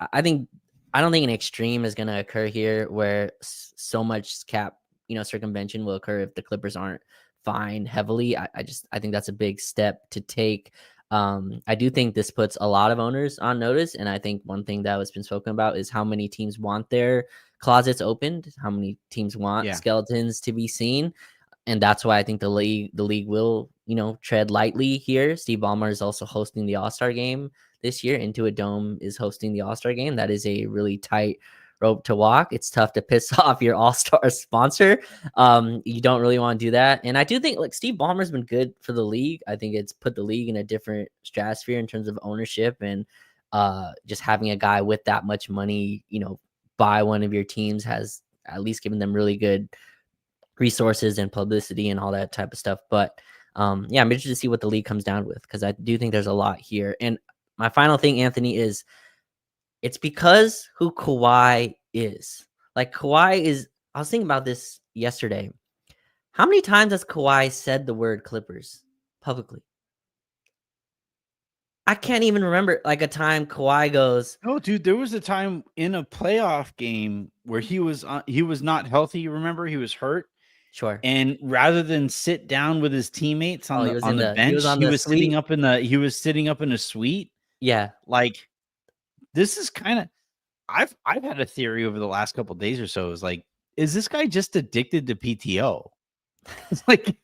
extreme is going to occur here where so much cap, circumvention will occur if the Clippers aren't fined heavily. I think that's a big step to take. I do think this puts a lot of owners on notice, and I think one thing that has been spoken about is how many teams want their closets opened, how many teams want skeletons to be seen, and that's why I think the league will, tread lightly here. Steve Ballmer is also hosting the All-Star game this year. Intuit Dome is hosting the All-Star game. That is a really tight rope to walk. It's tough to piss off your all-star sponsor. You don't really want to do that. And I do think, like, Steve Ballmer's been good for the league. I think it's put the league in a different stratosphere in terms of ownership, and just having a guy with that much money, buy one of your teams has at least given them really good resources and publicity and all that type of stuff. But I'm interested to see what the league comes down with, because I do think there's a lot here. And my final thing, Anthony, is it's because who Kawhi is. Like, Kawhi is, I was thinking about this yesterday. How many times has Kawhi said the word Clippers publicly? I can't even remember, like, a time Kawhi goes, "Oh, dude, there was a time in a playoff game where he was not healthy. You remember, he was hurt. Sure. And rather than sit down with his teammates on the bench, he was sitting up in a suite. Yeah. Like, this is kind of, I've had a theory over the last couple of days or so. Is like, is this guy just addicted to PTO? It's like,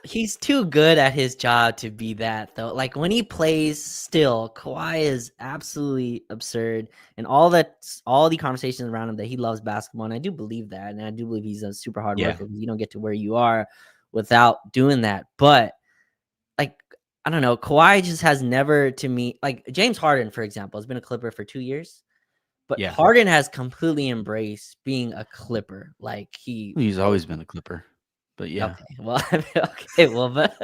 he's too good at his job to be that, though. Like, when he plays still, Kawhi is absolutely absurd. And all the conversations around him that he loves basketball, and I do believe that. And I do believe he's a super hard worker, because you don't get to where you are without doing that. But, like, I don't know, Kawhi just has never, to me, like, James Harden, for example, has been a Clipper for 2 years. But Harden has completely embraced being a Clipper. Like, he's always been a Clipper. But yeah. Okay, well, but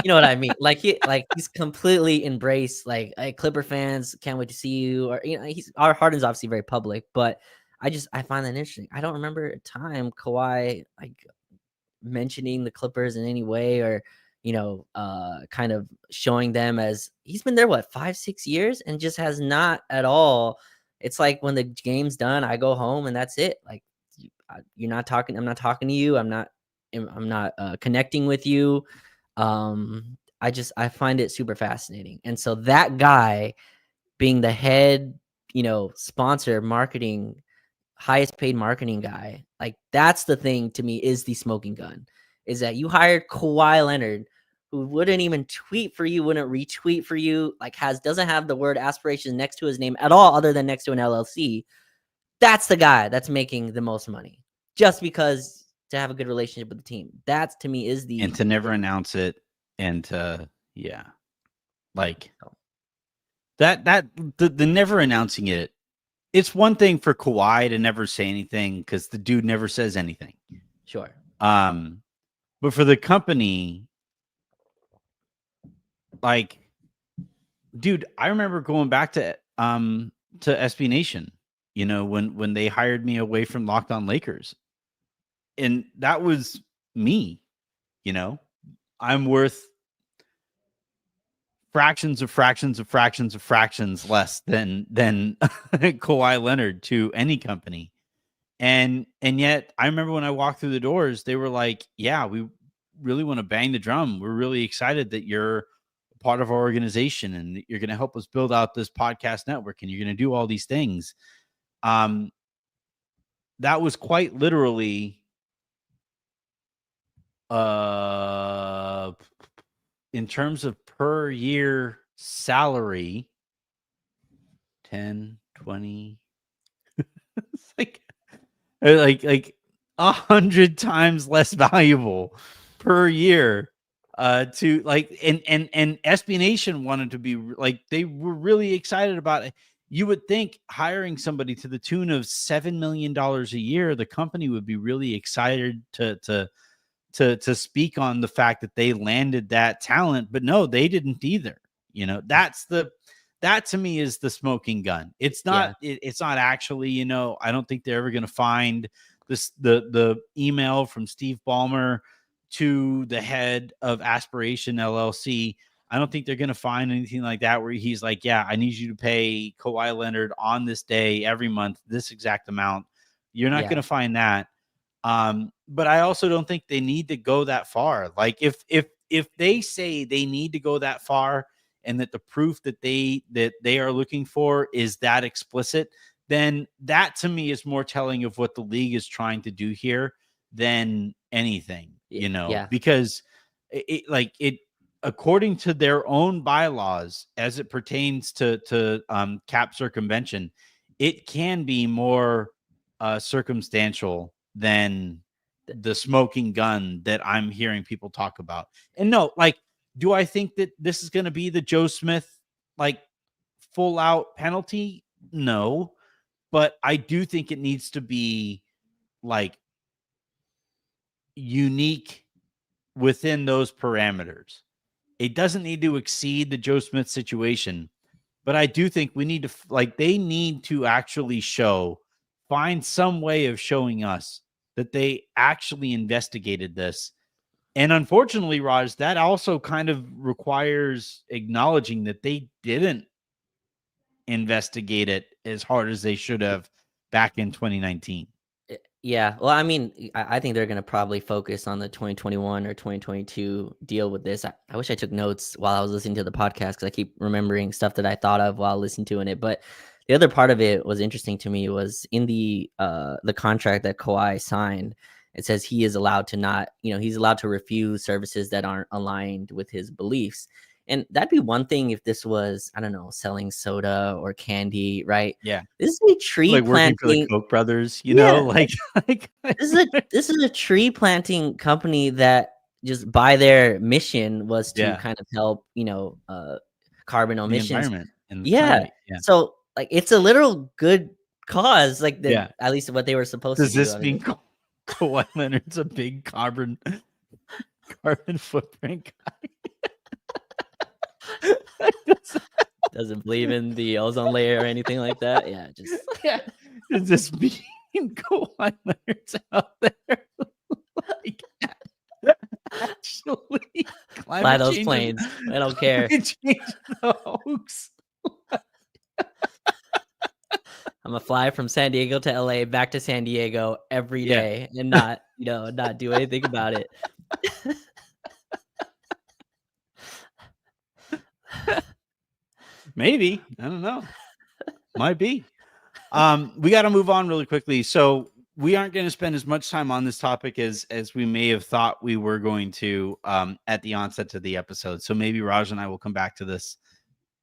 you know what I mean? Like, he's completely embraced, like, Clipper fans can't wait to see you. Or, our Harden's obviously very public, but I find that interesting. I don't remember a time Kawhi, like, mentioning the Clippers in any way, or, kind of showing them as, he's been there, 5-6 years, and just has not at all. It's like, when the game's done, I go home and that's it. Like, you're not talking. I'm not talking to you. I'm not connecting with you. I find it super fascinating. And so that guy being the head, sponsor, marketing, highest paid marketing guy, like, that's the thing to me, is the smoking gun, is that you hired Kawhi Leonard, who wouldn't even tweet for you, wouldn't retweet for you, like doesn't have the word aspirations next to his name at all, other than next to an LLC. That's the guy that's making the most money just because to have a good relationship with the team. That to me is and to never announce it, and to like the never announcing it. It's one thing for Kawhi to never say anything because the dude never says anything. Sure. But for the company, like, dude, I remember going back to SB Nation, you know, when they hired me away from Locked On Lakers, and that was me. You know, I'm worth fractions of fractions of fractions of fractions less than Kawhi Leonard to any company. And yet I remember when I walked through the doors, they were like, yeah, we really want to bang the drum. We're really excited that you're part of our organization and that you're going to help us build out this podcast network and you're going to do all these things. That was quite literally in terms of per year salary, 10, 20, it's like 100 times less valuable per year to like, and SB Nation wanted to be like, they were really excited about it. You would think hiring somebody to the tune of $7 million a year, the company would be really excited to speak on the fact that they landed that talent, but no, they didn't either. You know, that to me is the smoking gun. It's not, it's not actually, you know, I don't think they're ever going to find this, the email from Steve Balmer to the head of Aspiration LLC. I don't think they're going to find anything like that where he's like, yeah, I need you to pay Kawhi Leonard on this day every month, this exact amount. You're not going to find that. But I also don't think they need to go that far. Like if they say they need to go that far and that the proof that they are looking for is that explicit, then that to me is more telling of what the league is trying to do here than anything, you know, because it according to their own bylaws, as it pertains to cap circumvention, it can be more circumstantial than the smoking gun that I'm hearing people talk about. And no, like, do I think that this is going to be the Joe Smith, like, full out penalty? No, but I do think it needs to be like unique within those parameters. It doesn't need to exceed the Joe Smith situation, but I do think we need to, like, they need to actually find some way of showing us that they actually investigated this. And unfortunately, Raj, that also kind of requires acknowledging that they didn't investigate it as hard as they should have back in 2019. Yeah. Well, I mean, I think they're going to probably focus on the 2021 or 2022 deal with this. I wish I took notes while I was listening to the podcast because I keep remembering stuff that I thought of while listening to it. But the other part of it was interesting to me was in the contract that Kawhi signed. It says he is allowed to not, you know, he's allowed to refuse services that aren't aligned with his beliefs. And that'd be one thing if this was, I don't know, selling soda or candy, right? Yeah. This is a tree like planting. Working for the Koch brothers, you know, like this is a tree planting company that just by their mission was to kind of help, you know, carbon emissions. The environment and yeah. So like it's a literal good cause, like at least what they were supposed to do. Does this mean Kawhi Leonard's a big carbon footprint guy? Doesn't believe in the ozone layer or anything like that. Yeah, just Does this mean Kawhi Leonard's out there? Like, actually, fly those planes. I don't care. Change the hoax. I'm gonna fly from San Diego to LA back to San Diego every day and not, you know, not do anything about it. Maybe. I don't know. Might be. We got to move on really quickly. So we aren't going to spend as much time on this topic as we may have thought we were going to at the onset of the episode. So maybe Raj and I will come back to this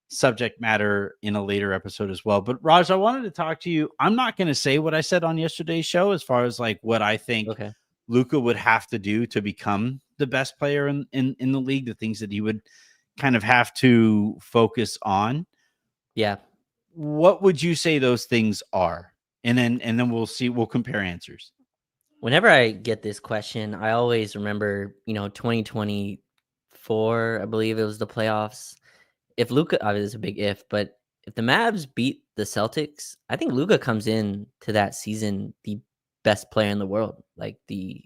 subject matter in a later episode as well. But Raj, I wanted to talk to you. I'm not going to say what I said on yesterday's show as far as like what I think Luka would have to do to become the best player in the league, the things that he would kind of have to focus on. Yeah. What would you say those things are? And then we'll compare answers. Whenever I get this question, I always remember, 2024, I believe it was the playoffs. If Luka, obviously it's a big if, but if the Mavs beat the Celtics, I think Luka comes in to that season the best player in the world, like the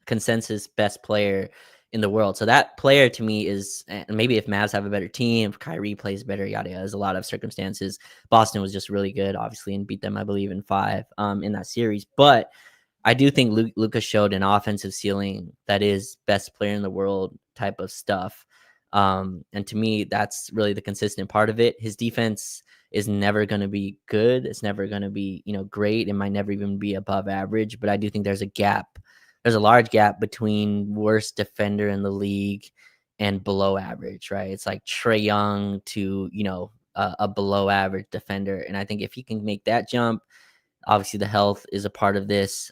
consensus best player in the world. So that player to me is, and maybe if Mavs have a better team, if Kyrie plays better, yada yada. There's a lot of circumstances. Boston was just really good, obviously, and beat them, I believe, in 5 in that series. But I do think Luka showed an offensive ceiling that is best player in the world type of stuff. And to me, that's really the consistent part of it. His defense is never going to be good. It's never going to be, great. It might never even be above average, but I do think there's a gap. There's a large gap between worst defender in the league and below average, right? It's like Trae Young to, a below average defender. And I think if he can make that jump, obviously the health is a part of this.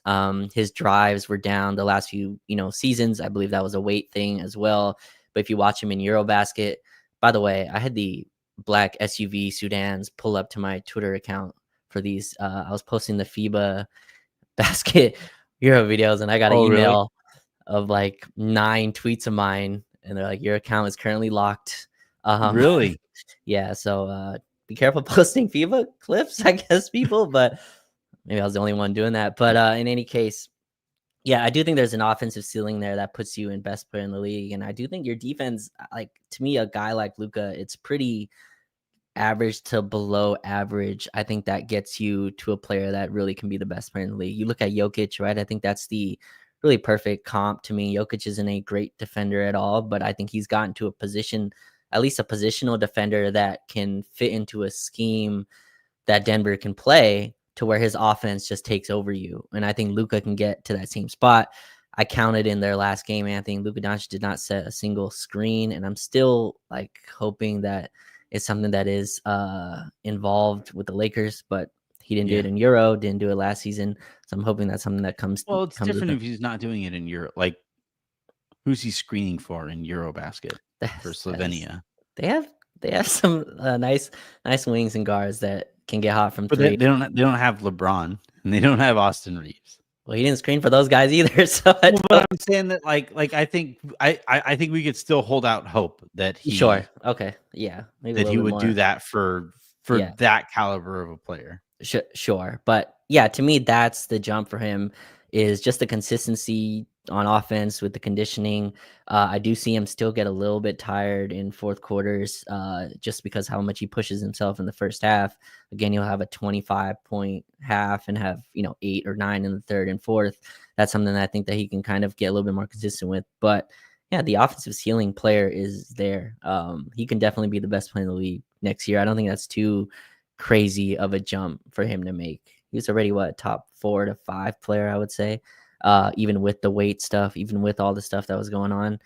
His drives were down the last few, seasons. I believe that was a weight thing as well. But if you watch him in Eurobasket, by the way, I had the black SUV Sudans pull up to my Twitter account for these. I was posting the FIBA basket Euro videos, and I got an email of like 9 tweets of mine, and they're like, your account is currently locked. Really? Yeah. So be careful posting FIBA clips, I guess, people, but maybe I was the only one doing that. But in any case, yeah, I do think there's an offensive ceiling there that puts you in best player in the league. And I do think your defense, like, to me, a guy like Luka, it's pretty average to below average. I think that gets you to a player that really can be the best player in the league. You look at Jokic, right? I think that's the really perfect comp to me. Jokic isn't a great defender at all, but I think he's gotten to a position, at least a positional defender that can fit into a scheme that Denver can play to where his offense just takes over you. And I think Luka can get to that same spot. I counted in their last game, Anthony. Luka Doncic did not set a single screen, and I'm still like hoping that it's something that is involved with the Lakers, but he didn't do it in Euro, didn't do it last season. So I'm hoping that's something that comes. Well, it's different if he's not doing it in Euro. Like, who's he screening for in Eurobasket for Slovenia? They have some nice wings and guards that can get hot from 3. But they don't have LeBron, and they don't have Austin Reeves. Well, he didn't screen for those guys either. So but I'm saying that like I think we could still hold out hope that he okay, yeah, maybe that he would do that for that caliber of a player. Sure, but yeah, to me that's the jump for him, is just the consistency on offense with the conditioning. I do see him still get a little bit tired in fourth quarters, just because how much he pushes himself in the first half. Again, he'll have a 25-point half and have 8 or 9 in the third and fourth. That's something that I think that he can kind of get a little bit more consistent with. But yeah, the offensive ceiling player is there. He can definitely be the best player in the league next year. I don't think that's too crazy of a jump for him to make. He's already top 4 to 5 player, I would say. Even with the weight stuff, even with all the stuff that was going on.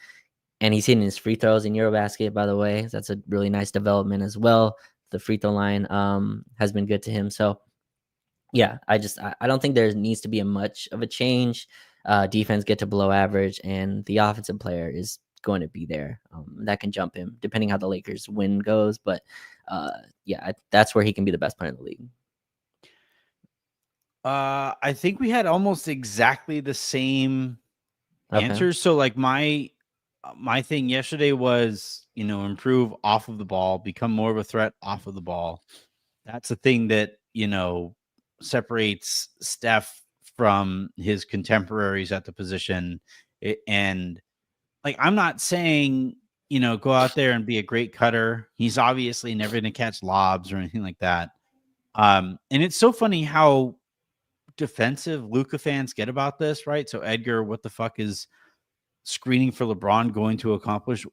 And he's hitting his free throws in Eurobasket, by the way. That's a really nice development as well. The free throw line has been good to him. So, yeah, I don't think there needs to be much of a change. Defense get to below average, and the offensive player is going to be there. That can jump him, depending how the Lakers win goes. But, yeah, that's where he can be the best player in the league. I think we had almost exactly the same answers. So like my thing yesterday was, improve off of the ball, become more of a threat off of the ball. That's the thing that, separates Steph from his contemporaries at the position. And like, I'm not saying, go out there and be a great cutter. He's obviously never going to catch lobs or anything like that. And it's so funny how defensive Luka fans get about this, right? So Edgar, what the fuck is screening for LeBron going to accomplish?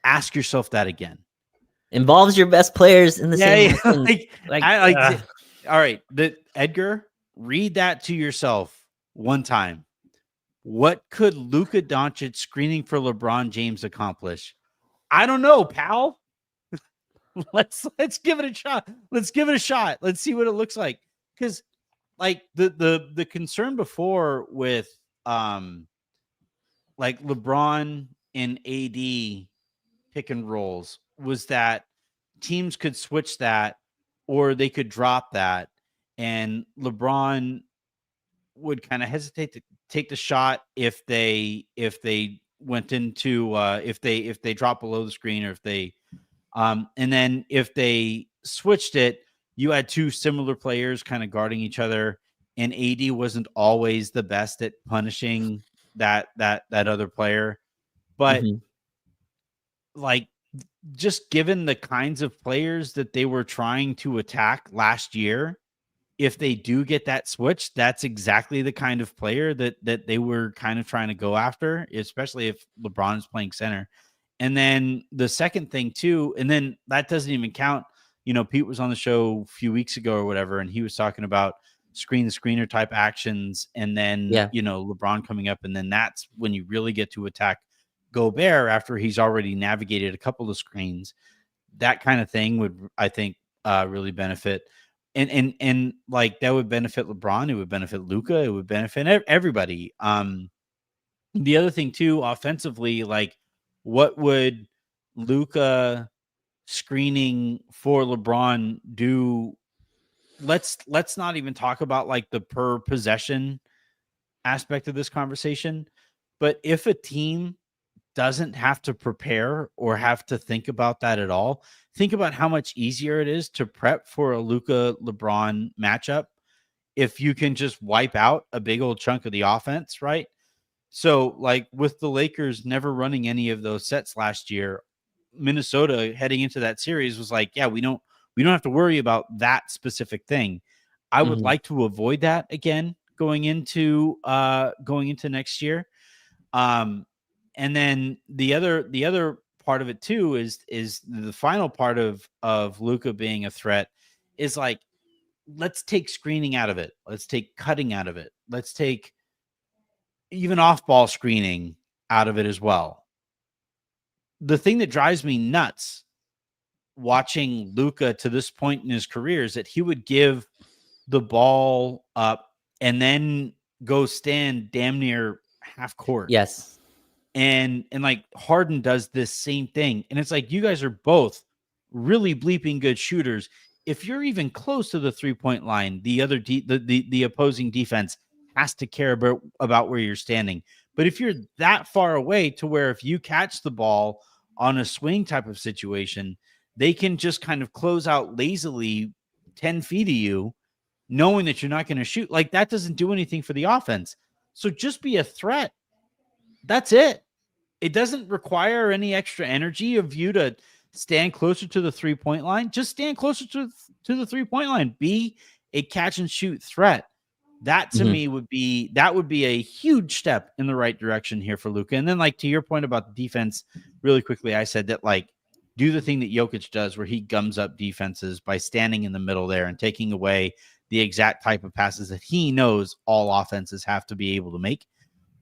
Ask yourself that again. Involves your best players in the same. All right, the Edgar read that to yourself one time. What could Luka Doncic screening for LeBron James accomplish? I don't know, pal. Let's give it a shot. Let's give it a shot. Let's see what it looks like. Because like the concern before with like LeBron and AD pick and rolls was that teams could switch that or they could drop that, and LeBron would kind of hesitate to take the shot if they went into if they drop below the screen, or if they and then if they switched it, you had two similar players kind of guarding each other, and AD wasn't always the best at punishing that other player. But like, just given the kinds of players that they were trying to attack last year, if they do get that switch, that's exactly the kind of player that they were kind of trying to go after, especially if LeBron is playing center. And then the second thing too, and then that doesn't even count, you know, Pete was on the show a few weeks ago or whatever, and he was talking about screen the screener type actions, and then, you know, LeBron coming up, and then that's when you really get to attack Gobert after he's already navigated a couple of screens. That kind of thing would, I think, really benefit. And like that would benefit LeBron, it would benefit Luka, it would benefit everybody. The other thing too, offensively, like what would Luka screening for LeBron do? Let's not even talk about like the per possession aspect of this conversation. But if a team doesn't have to prepare or have to think about that at all, think about how much easier it is to prep for a Luka LeBron matchup if you can just wipe out a big old chunk of the offense, right? So like with the Lakers never running any of those sets last year, Minnesota heading into that series was like, yeah, we don't have to worry about that specific thing. I would like to avoid that again going into next year. And then the other part of it too is the final part of Luka being a threat is like, let's take screening out of it. Let's take cutting out of it. Let's take even off-ball screening out of it as well. The thing that drives me nuts watching Luka to this point in his career is that he would give the ball up and then go stand damn near half court. Yes. And like Harden does this same thing. And it's like, you guys are both really bleeping good shooters. If you're even close to the 3-point line, the other the opposing defense has to care about where you're standing. But if you're that far away to where if you catch the ball on a swing type of situation, they can just kind of close out lazily 10 feet of you, knowing that you're not going to shoot. Like that doesn't do anything for the offense. So just be a threat. That's it. It doesn't require any extra energy of you to stand closer to the 3-point line. Just stand closer to the 3-point line. Be a catch and shoot threat. That to me would be a huge step in the right direction here for Luka. And then like to your point about the defense, really quickly, I said that like do the thing that Jokic does where he gums up defenses by standing in the middle there and taking away the exact type of passes that he knows all offenses have to be able to make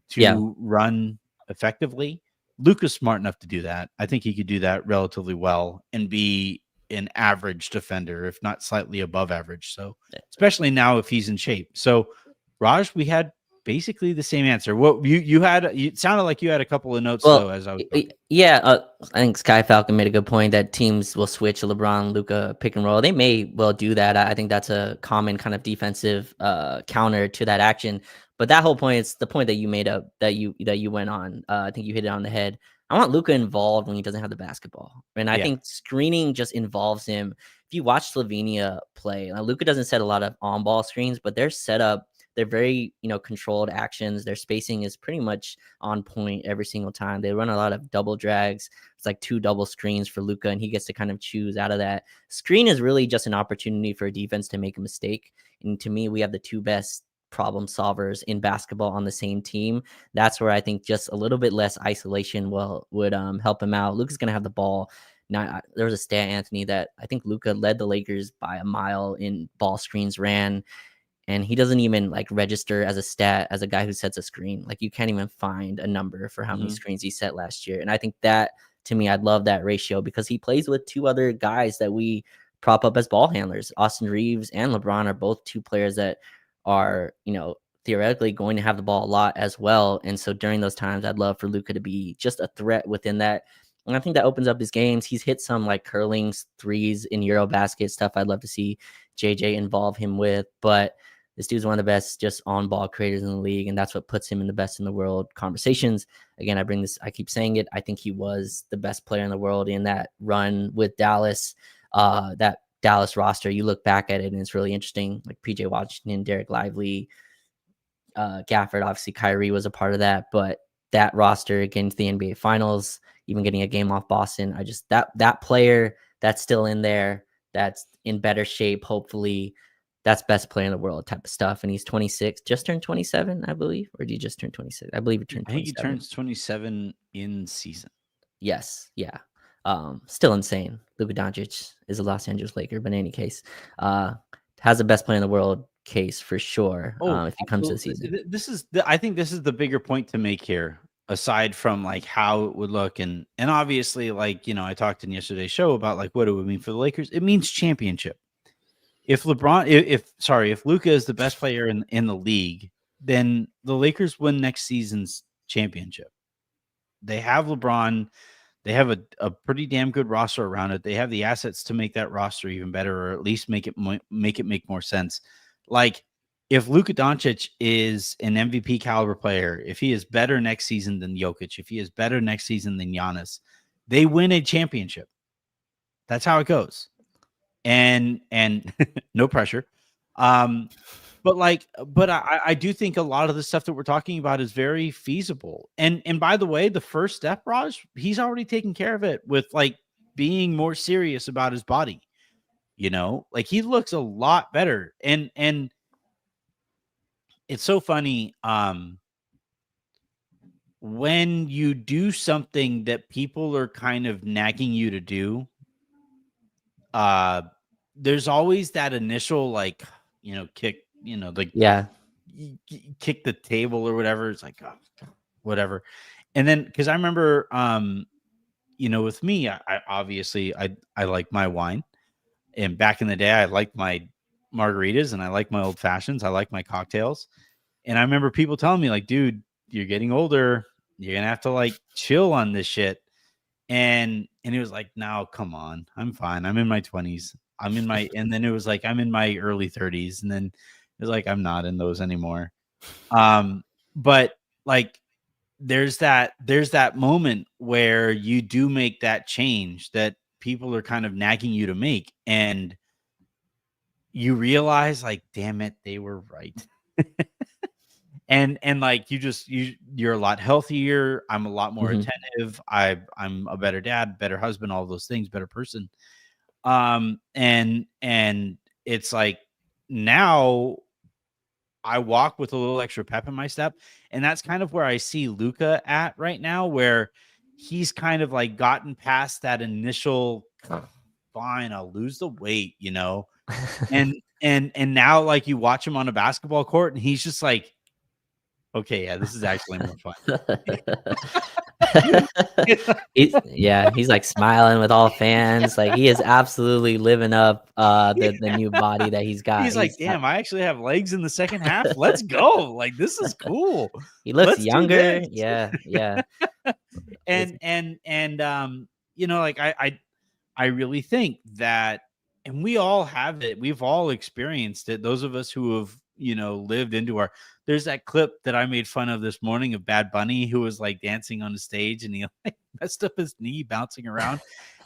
to run effectively. Luka's smart enough to do that. I think he could do that relatively well and be an average defender, if not slightly above average. So especially now if he's in shape. So Raj, we had basically the same answer. What you had, it sounded like you had a couple of notes though as I was talking. I think Sky Falcon made a good point that teams will switch LeBron, Luka pick and roll. They may well do that. I think that's a common kind of defensive counter to that action. But that whole point is the point that you made up that you went on. I think you hit it on the head. I want Luka involved when he doesn't have the basketball. And I think screening just involves him. If you watch Slovenia play, Luka doesn't set a lot of on-ball screens, but they're set up. They're very, controlled actions. Their spacing is pretty much on point every single time. They run a lot of double drags. It's like 2 double screens for Luka, and he gets to kind of choose out of that. Screen is really just an opportunity for a defense to make a mistake. And to me, we have the 2 best problem solvers in basketball on the same team. That's where I think just a little bit less isolation would help him out. Luka's going to have the ball. Now, there was a stat, Anthony, that I think Luka led the Lakers by a mile in ball screens ran. and he doesn't even like register as a stat as a guy who sets a screen. Like you can't even find a number for how many screens he set last year. And I think that, to me, I'd love that ratio because he plays with two other guys that we prop up as ball handlers. Austin Reeves and LeBron are both two players that are, theoretically going to have the ball a lot as well. And so during those times, I'd love for Luka to be just a threat within that. And I think that opens up his games. He's hit some like curling threes in Eurobasket stuff I'd love to see JJ involve him with. But this dude's one of the best just on-ball creators in the league, and that's what puts him in the best in the world conversations. Again, I keep saying it. I think he was the best player in the world in that run with Dallas, that Dallas roster. You look back at it, and it's really interesting. Like PJ Washington, Derek Lively, Gafford, obviously Kyrie was a part of that, but that roster getting to the NBA Finals, even getting a game off Boston, that player that's still in there, that's in better shape, hopefully. That's best player in the world type of stuff. And he's 26, just turned 27, I believe. Or did he just turn 26? I believe he turned 27. I think he turns 27 in season. Yes. Yeah. Still insane. Luka Doncic is a Los Angeles Laker, but in any case, has the best player in the world case for sure. If he comes to the season. I think this is the bigger point to make here, aside from like how it would look. And obviously, like, I talked in yesterday's show about like what it would mean for the Lakers. It means championship. If Luka is the best player in the league, then the Lakers win next season's championship. They have LeBron. They have a pretty damn good roster around it. They have the assets to make that roster even better, or at least make it make more sense. Like if Luka Doncic is an MVP caliber player, if he is better next season than Jokic, if he is better next season than Giannis, they win a championship. That's how it goes. And no pressure. But I do think a lot of the stuff that we're talking about is very feasible. And by the way, the first step, Raj, he's already taken care of it with like being more serious about his body. Like he looks a lot better. And it's so funny. When you do something that people are kind of nagging you to do, there's always that initial like kick, kick the table or whatever. It's like, oh, whatever. And then because I remember with me, I obviously I like my wine, and back in the day I liked my margaritas and I like my old fashions, I like my cocktails. And I remember people telling me like, dude, you're getting older, you're gonna have to like chill on this shit. And it was like, no, come on. I'm fine. I'm in my 20s. And then it was like, I'm in my early 30s. And then it was like, I'm not in those anymore. But like, there's that moment where you do make that change that people are kind of nagging you to make. And you realize like, damn it, they were right. And like you're a lot healthier. I'm a lot more attentive. I'm a better dad, better husband, all those things, better person. And it's like now I walk with a little extra pep in my step, and that's kind of where I see Luka at right now, where he's kind of like gotten past that initial fine, I'll lose the weight, and now like you watch him on a basketball court and he's just like, okay, yeah, this is actually more fun. He's like smiling with all fans. Like he is absolutely living up the new body that he's got. He's like, damn, I actually have legs in the second half. Let's go. Like, this is cool. He looks younger. Yeah. and like I really think that, and we all have it. We've all experienced it. Those of us who have, lived into there's that clip that I made fun of this morning of Bad Bunny, who was like dancing on the stage and he like messed up his knee bouncing around.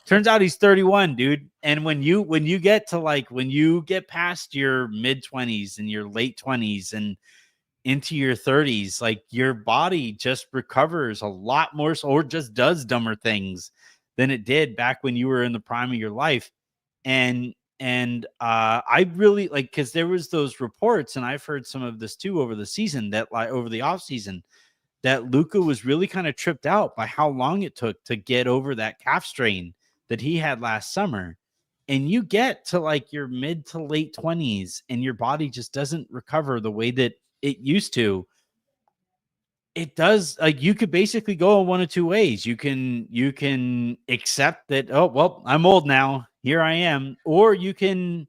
Turns out he's 31, dude. And when you get to like, when you get past your mid 20s and your late 20s and into your 30s, like your body just recovers a lot more, or just does dumber things than it did back when you were in the prime of your life. And I really like, because there was those reports, and I've heard some of this too over the season, that like over the off season, that Luka was really kind of tripped out by how long it took to get over that calf strain that he had last summer. and you get to like your mid to late 20s and your body just doesn't recover the way that it used to, it does, like, you could basically go in one of two ways. You can accept that, oh well, I'm old now, here I am, or you can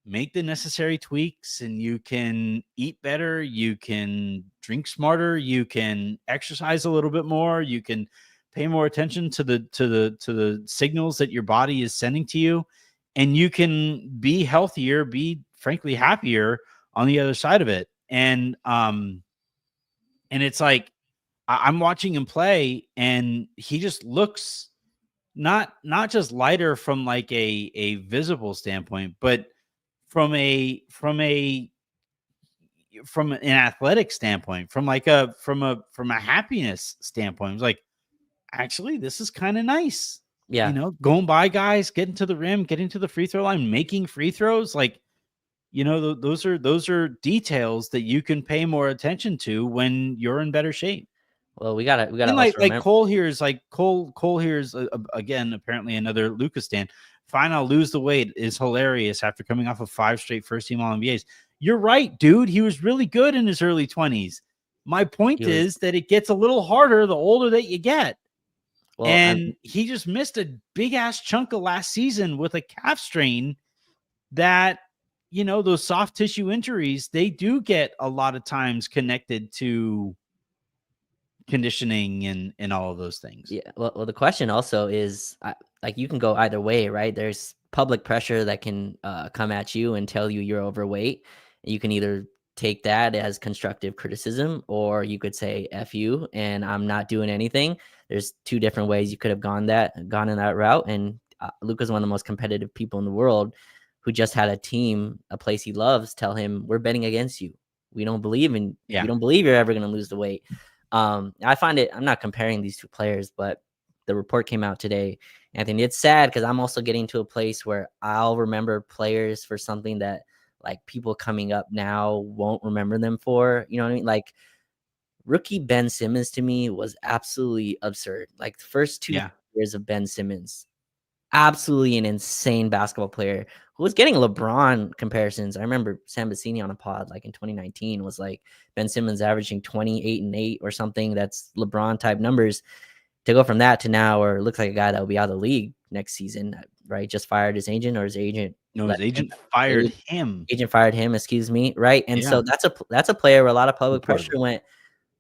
make the necessary tweaks and you can eat better, you can drink smarter, you can exercise a little bit more, you can pay more attention to the signals that your body is sending to you, and you can be healthier, be frankly happier on the other side of it. And it's like, I'm watching him play and he just looks not just lighter from like a visible standpoint, but from an athletic standpoint, from a happiness standpoint. It's like, actually, this is kind of nice. Yeah. Going by guys, getting to the rim, getting to the free throw line, making free throws, like, those are details that you can pay more attention to when you're in better shape. Well, we gotta And also like remember. Cole here is like Cole here's again apparently another Luka stan. Fine, I'll lose the weight is hilarious after coming off of 5 straight first team All NBAs. You're right, dude. He was really good in his early 20s. My point is that it gets a little harder the older that you get. Well, and he just missed a big ass chunk of last season with a calf strain that, those soft tissue injuries, they do get a lot of times connected to conditioning and all of those things. Yeah. Well, the question also is, like, you can go either way, right? There's public pressure that can come at you and tell you you're overweight. You can either take that as constructive criticism, or you could say F you and I'm not doing anything. There's two different ways you could have gone in that route. And Luka's one of the most competitive people in the world, who just had a team, a place he loves, tell him, we're betting against you. We don't believe we don't believe you're ever going to lose the weight. I find it, I'm not comparing these two players, but the report came out today, Anthony. It's sad because I'm also getting to a place where I'll remember players for something that, like, people coming up now won't remember them for. You know what I mean? Like, rookie Ben Simmons to me was absolutely absurd. Like, the first 2 years of Ben Simmons, absolutely an insane basketball player who was getting LeBron comparisons. I remember Sam Vecini on a pod like in 2019 was like, Ben Simmons averaging 28 and 8 or something. That's LeBron type numbers. To go from that to now, or looks like a guy that will be out of the league next season, right? Just fired his agent, or his agent? No, his agent fired him. Agent fired him, excuse me, right? And so that's a player where a lot of public pressure went,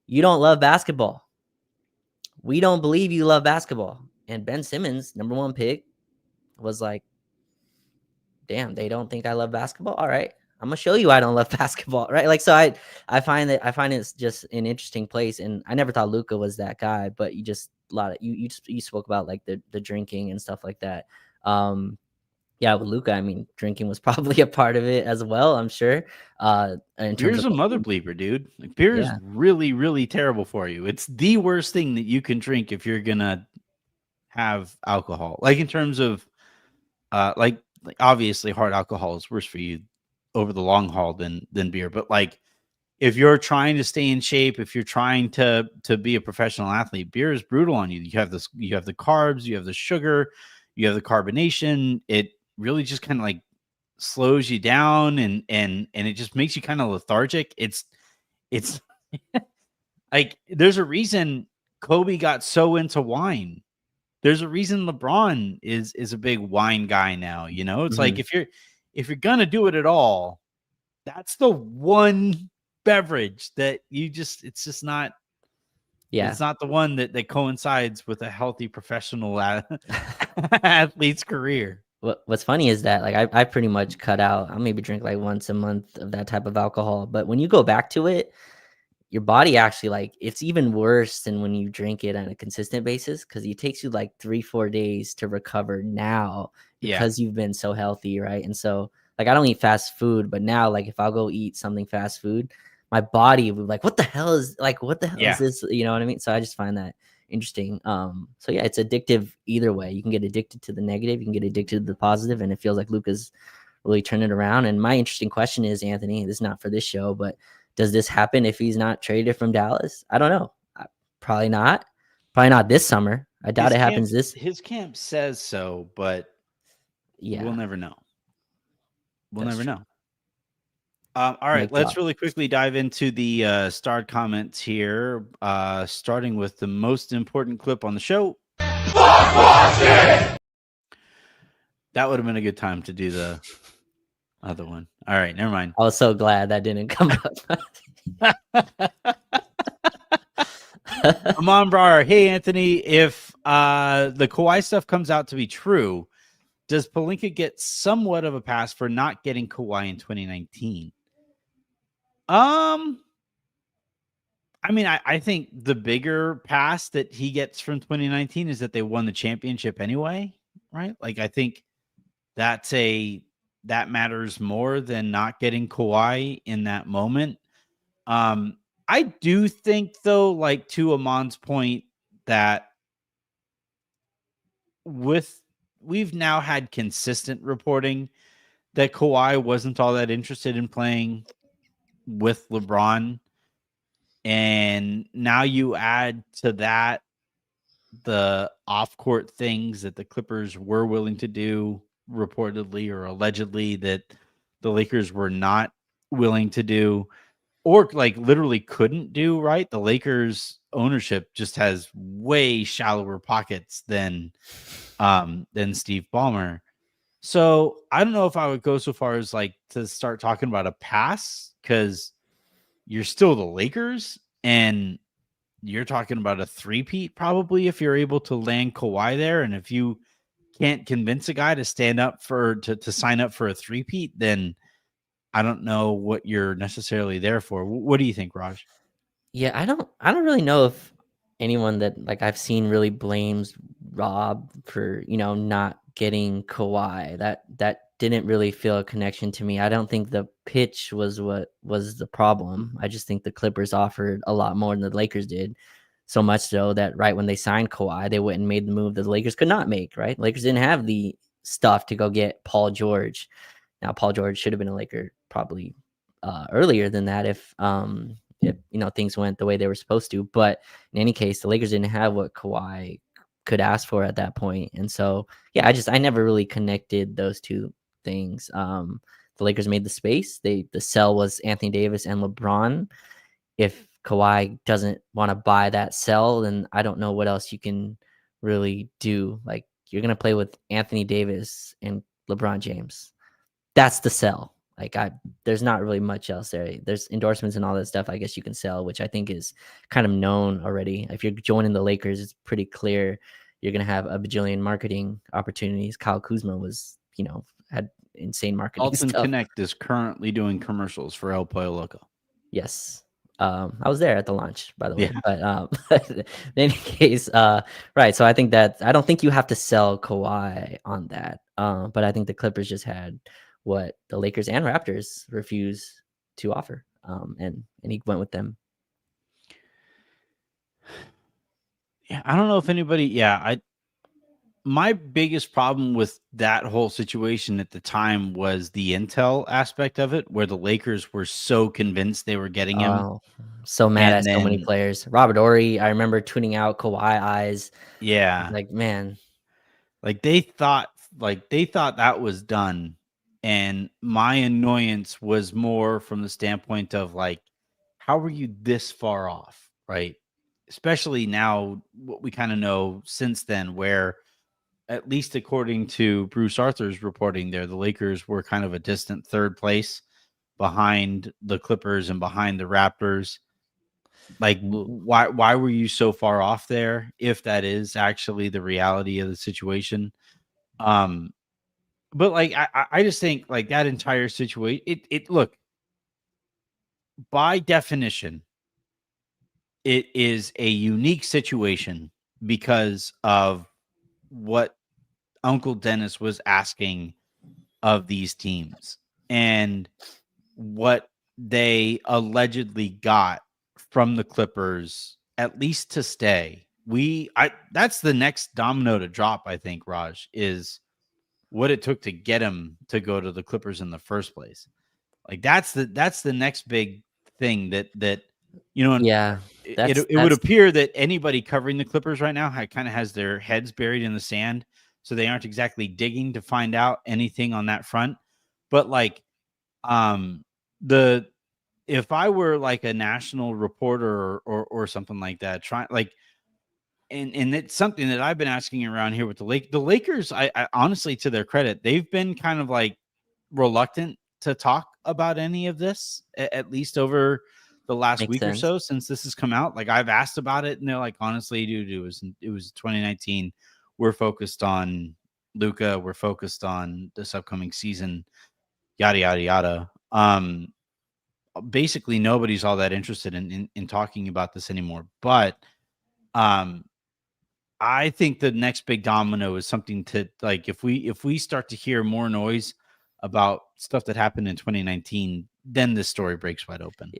you don't love basketball. We don't believe you love basketball. And Ben Simmons, #1 pick, was like, damn, they don't think I love basketball. All right, I'm gonna show you I don't love basketball, right? Like, so I find it's just an interesting place. And I never thought Luka was that guy, but you spoke about like the drinking and stuff like that. Yeah, with Luka, I mean, drinking was probably a part of it as well, I'm sure. Beer's a mother bleeper, dude. Like, beer is really, really terrible for you. It's the worst thing that you can drink if you're gonna have alcohol. Like, in terms of like obviously hard alcohol is worse for you over the long haul than beer. But like, if you're trying to stay in shape, if you're trying to be a professional athlete, beer is brutal on you. You have the carbs, you have the sugar, you have the carbonation. It really just kind of like slows you down and it just makes you kind of lethargic. It's like, there's a reason Kobe got so into wine. There's a reason LeBron is a big wine guy now. It's like, if you're gonna do it at all, that's the one beverage that it's just not. Yeah, it's not the one that coincides with a healthy professional athlete's career. What's funny is that, like, I pretty much cut out. I'll maybe drink like once a month of that type of alcohol, but when you go back to it, your body actually, like, it's even worse than when you drink it on a consistent basis, because it takes you like 3-4 days to recover now because you've been so healthy, right? And so, like, I don't eat fast food, but now, like, if I'll go eat something fast food, my body would be like, what the hell is this? You know what I mean? So I just find that interesting. So yeah, it's addictive either way. You can get addicted to the negative, you can get addicted to the positive, and it feels like Luka's really turned it around. And my interesting question is, Anthony, this is not for this show, but does this happen if he's not traded from Dallas? I don't know. Probably not. Probably not this summer. I doubt it happens his camp says so, but Yeah. We'll never know. We'll That's never true. know. All right, Make let's thought. really quickly dive into the starred comments here, starting with the most important clip on the show. That would have been a good time to do the other one. All right, never mind. I was so glad that didn't come up. Amon Brar, hey Anthony, if the Kawhi stuff comes out to be true, does Pelinka get somewhat of a pass for not getting Kawhi in 2019? I mean, I think the bigger pass that he gets from 2019 is that they won the championship anyway, right? Like, I think that matters more than not getting Kawhi in that moment. I do think, though, like to Amon's point, that we've now had consistent reporting that Kawhi wasn't all that interested in playing with LeBron. And now you add to that the off-court things that the Clippers were willing to do, reportedly or allegedly, that the Lakers were not willing to do, or like literally couldn't do, right? The Lakers ownership just has way shallower pockets than Steve Ballmer. So I don't know if I would go so far as like to start talking about a pass, because you're still the Lakers and you're talking about a three-peat probably if you're able to land Kawhi there. And if you can't convince a guy to stand up to sign up for a three-peat, then I don't know what you're necessarily there for. What do you think, Raj? Yeah, I don't really know if anyone that like I've seen really blames Rob for, not getting Kawhi. That didn't really feel a connection to me. I don't think the pitch was what was the problem. I just think the Clippers offered a lot more than the Lakers did. So much so that right when they signed Kawhi, they went and made the move that the Lakers could not make, right? Lakers didn't have the stuff to go get Paul George. Now Paul George should have been a Laker probably earlier than that if things went the way they were supposed to. But in any case, the Lakers didn't have what Kawhi could ask for at that point. And so, yeah, I never really connected those two things. The Lakers made the space. The sell was Anthony Davis and LeBron. If Kawhi doesn't want to buy that sell, then I don't know what else you can really do. Like, you're going to play with Anthony Davis and LeBron James. That's the sell. Like, there's not really much else there. There's endorsements and all that stuff I guess you can sell, which I think is kind of known already. If you're joining the Lakers, it's pretty clear you're going to have a bajillion marketing opportunities. Kyle Kuzma was, had insane marketing Alton stuff. Connect is currently doing commercials for El Pollo Loco. Yes. I was there at the launch, by the way. Yeah. But in any case, right. So I think that I don't think you have to sell Kawhi on that. But I think the Clippers just had what the Lakers and Raptors refuse to offer. And he went with them. Yeah, I don't know if anybody. My biggest problem with that whole situation at the time was the intel aspect of it, where the Lakers were so convinced they were getting him. Oh, so mad And at so many then- players. Robert Horry, I remember tweeting out Kawhi eyes. Yeah, Like, man, like they thought that was done. And my annoyance was more from the standpoint of like, how were you this far off, right? Especially now, what we kind of know since then, where at least according to Bruce Arthur's reporting there, the Lakers were kind of a distant third place behind the Clippers and behind the Raptors. Like, why were you so far off there, if that is actually the reality of the situation? But like, I just think like that entire situation, it look, by definition, it is a unique situation because of what Uncle Dennis was asking of these teams and what they allegedly got from the Clippers, at least to stay. That's the next domino to drop, I think, Raj, is what it took to get him to go to the Clippers in the first place. Like that's the next big thing that yeah. It would appear that anybody covering the Clippers right now kind of has their heads buried in the sand. so they aren't exactly digging to find out anything on that front. But like, if I were like a national reporter or something like that, trying like, and it's something that I've been asking around here with the Lakers. I honestly, to their credit, they've been kind of like reluctant to talk about any of this, at least over the last Makes week or sense. so since this has come out. Like I've asked about it, and they're like, honestly, dude, it was 2019. We're focused on Luka. We're focused on this upcoming season. Yada yada yada. Basically, nobody's all that interested in talking about this anymore. But I think the next big domino is something to like, if we start to hear more noise about stuff that happened in 2019, then this story breaks wide open.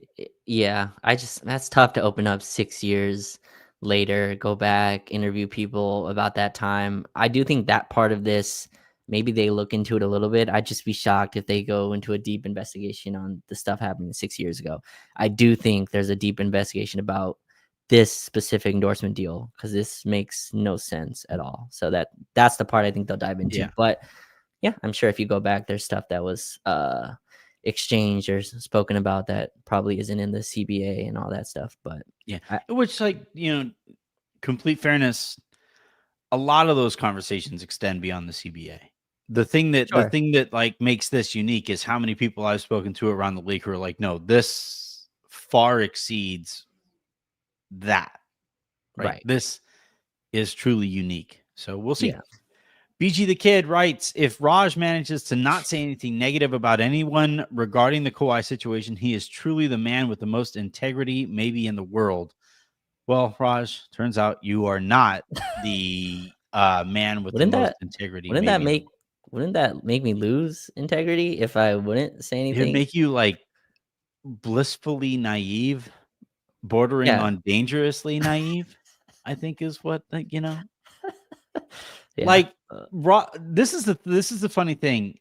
Yeah, that's tough to open up 6 years later, go back, interview people about that time. I do think that part of this, maybe they look into it a little bit. I'd just be shocked if they go into a deep investigation on the stuff happening 6 years ago. I do think there's a deep investigation about this specific endorsement deal, because this makes no sense at all. So that's the part I think they'll dive into. Yeah. But yeah, I'm sure if you go back, there's stuff that was exchanged or spoken about that probably isn't in the CBA and all that stuff. But yeah, which, like, complete fairness, a lot of those conversations extend beyond the CBA. The thing that like makes this unique is how many people I've spoken to around the league who are like, no, this far exceeds that. Right. This is truly unique. So we'll see. Yeah. BG the Kid writes, if Raj manages to not say anything negative about anyone regarding the Kawhi situation, he is truly the man with the most integrity maybe in the world. Well, Raj, turns out you are not the man with the most integrity. Wouldn't that make me lose integrity if I wouldn't say anything? It'd make you like blissfully naive, bordering on dangerously naive, I think is what, Yeah. Like, this is the funny thing.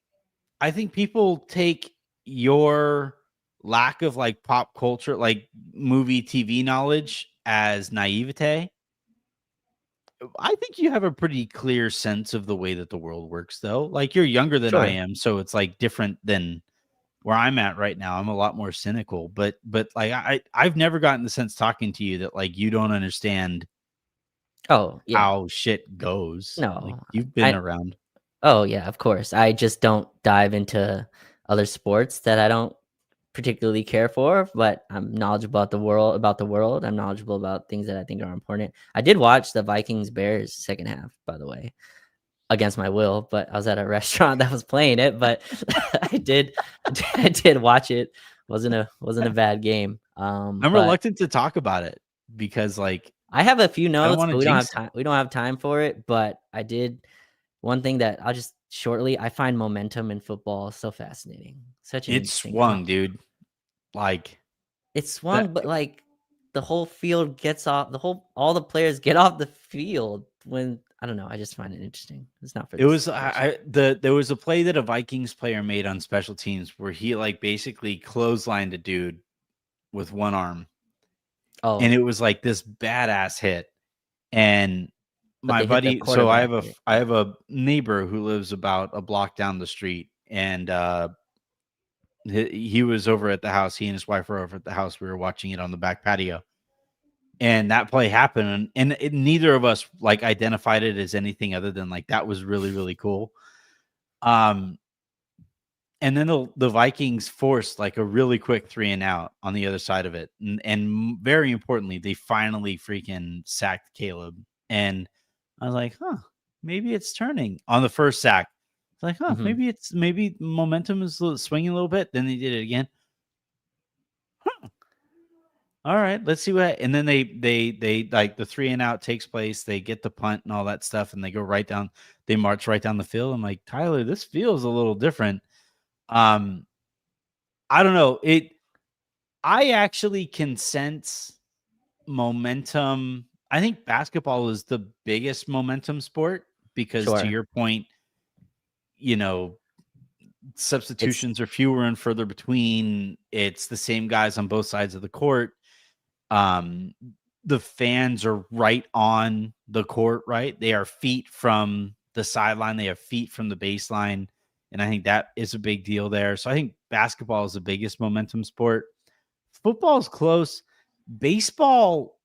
I think people take your lack of like pop culture, like movie, TV knowledge as naivete. I think you have a pretty clear sense of the way that the world works, though. Like, you're younger than I am, so it's like different than where I'm at right now. I'm a lot more cynical, but like I've never gotten the sense talking to you that like you don't understand how shit goes. No, like, you've been around. Oh yeah, of course. I just don't dive into other sports that I don't particularly care for, but I'm knowledgeable about the world. I'm knowledgeable about things that I think are important. I did watch the Vikings Bears second half, by the way, against my will, but I was at a restaurant that was playing it, but I did watch it. Wasn't a bad game. I'm reluctant to talk about it because, like, I have a few notes, but we don't have time for it. But I did one thing that I'll just shortly. I find momentum in football so fascinating. It swung, dude. Like, it swung, but like the whole field gets off. All the players get off the field when, I don't know. I just find it interesting. It's not for. It was there was a play that a Vikings player made on special teams where he like basically clotheslined a dude with one arm. Oh, and it was like this badass hit. And my buddy, so I have a neighbor who lives about a block down the street, and he was over at the house. He and his wife were over at the house. We were watching it on the back patio, and that play happened, and neither of us like identified it as anything other than like that was really, really cool. And then the Vikings forced like a really quick 3-and-out on the other side of it. And very importantly, they finally freaking sacked Caleb. And I was like, maybe it's turning on the first sack. It's like, maybe momentum is swinging a little bit. Then they did it again. All right, let's see what. And then they like the 3-and-out takes place. They get the punt and all that stuff. And they go right down. They march right down the field. I'm like, Tyler, this feels a little different. I don't know. I actually can sense momentum. I think basketball is the biggest momentum sport because to your point, substitutions are fewer and further between. It's the same guys on both sides of the court. The fans are right on the court, right? They are feet from the sideline. They have feet from the baseline. And I think that is a big deal there. So I think basketball is the biggest momentum sport. Football is close. Baseball,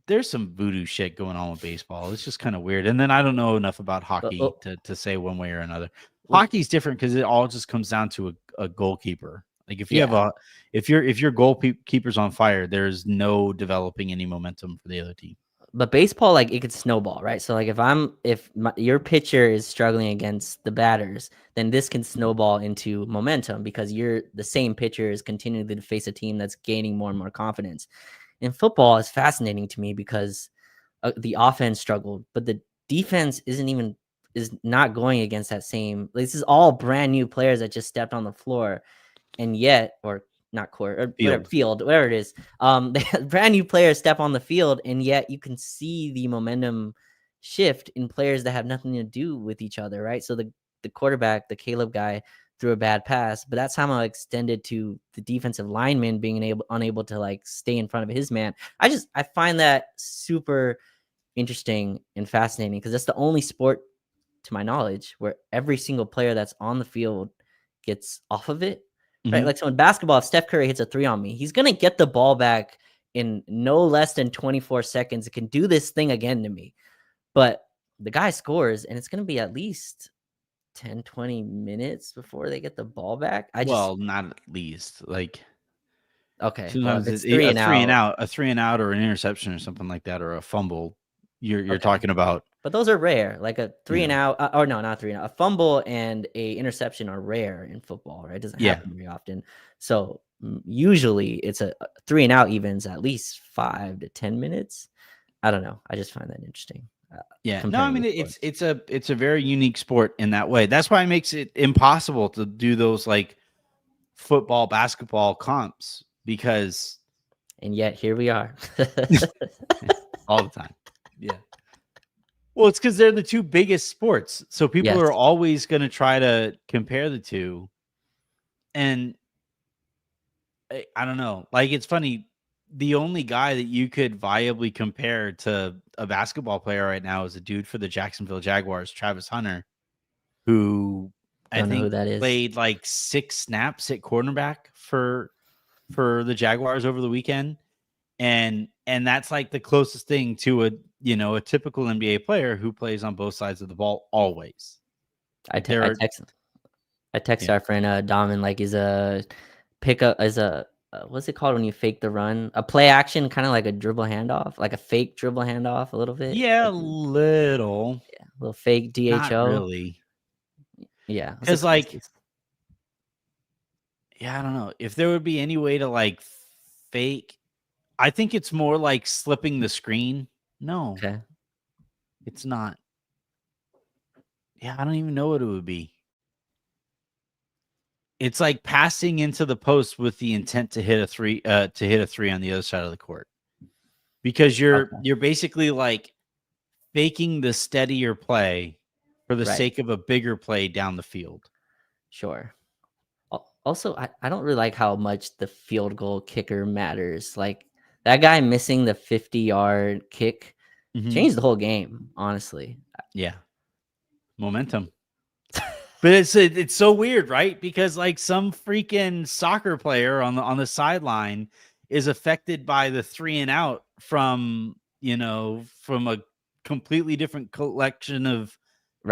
there's some voodoo shit going on with baseball. It's just kind of weird. And then I don't know enough about hockey to say one way or another. Hockey's different because it all just comes down to a goalkeeper. Like if you have if your goalkeeper's on fire, there's no developing any momentum for the other team. But baseball, like it could snowball, right? So like if your pitcher is struggling against the batters, then this can snowball into momentum because the same pitcher is continuing to face a team that's gaining more and more confidence. And football is fascinating to me because the offense struggled, but the defense is not going against that same. This is all brand new players that just stepped on the floor, and yet or not court or field, whatever it is. They had brand new players step on the field, and yet you can see the momentum shift in players that have nothing to do with each other, right? So the quarterback, the Caleb guy, threw a bad pass, but that's somehow extended to the defensive lineman being unable to like stay in front of his man. I find that super interesting and fascinating because that's the only sport, to my knowledge, where every single player that's on the field gets off of it. Right, like so in basketball, if Steph Curry hits a 3 on me, he's gonna get the ball back in no less than 24 seconds. It can do this thing again to me, but the guy scores, and it's gonna be at least 10, 20 minutes before they get the ball back. Not at least. Like okay, sometimes it's a three and out, or an interception or something like that, or a fumble. You're talking about. But those are rare. Like a 3 and out, or no, not 3 and out. A fumble and a interception are rare in football, right? It doesn't happen very often. So usually it's a 3 and out evens at least 5 to 10 minutes. I don't know. I just find that interesting. No, I mean it's a very unique sport in that way. That's why it makes it impossible to do those like football, basketball comps because. And yet here we are, all the time. Yeah. Well, it's because they're the two biggest sports. So people are always going to try to compare the two. And I don't know. Like, it's funny. The only guy that you could viably compare to a basketball player right now is a dude for the Jacksonville Jaguars, Travis Hunter, who I think played like 6 snaps at cornerback for the Jaguars over the weekend. And that's like the closest thing to a typical NBA player who plays on both sides of the ball always. I text our friend Domin, like, is a pickup as a what's it called when you fake the run? A play action, kind of like a dribble handoff, like a fake dribble handoff a little bit. Yeah, like, a little fake DHO. Not really. Yeah, because I don't know if there would be any way to like fake. I think it's more like slipping the screen. No. Okay. It's not. Yeah, I don't even know what it would be. It's like passing into the post with the intent to hit a three on the other side of the court. Because you're basically like faking the steadier play for the sake of a bigger play down the field. Sure. Also, I don't really like how much the field goal kicker matters. Like, that guy missing the 50-yard kick changed the whole game, honestly. Yeah. Momentum. But it's so weird, right? Because like some freaking soccer player on the sideline is affected by the 3 and out from a completely different collection of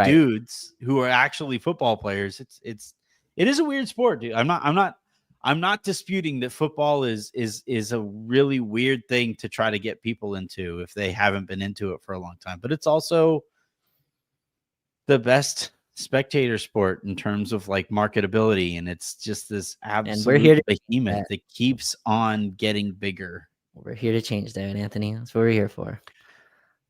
dudes who are actually football players. It is a weird sport, dude. I'm not disputing that football is a really weird thing to try to get people into if they haven't been into it for a long time. But it's also the best spectator sport in terms of like marketability, and it's just this absolute behemoth that keeps on getting bigger. We're here to change that, Anthony. That's what we're here for.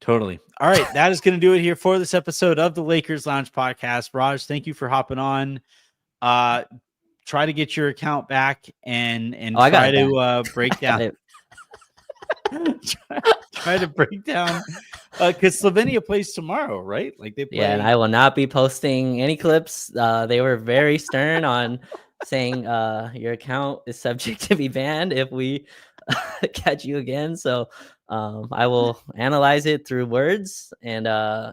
Totally. All right, that is going to do it here for this episode of the Lakers Lounge podcast. Raj, thank you for hopping on. Try to get your account back and try to break down. try to break down because Slovenia plays tomorrow, right? Like they play. Yeah, and I will not be posting any clips. They were very stern on saying your account is subject to be banned if we catch you again. So I will analyze it through words and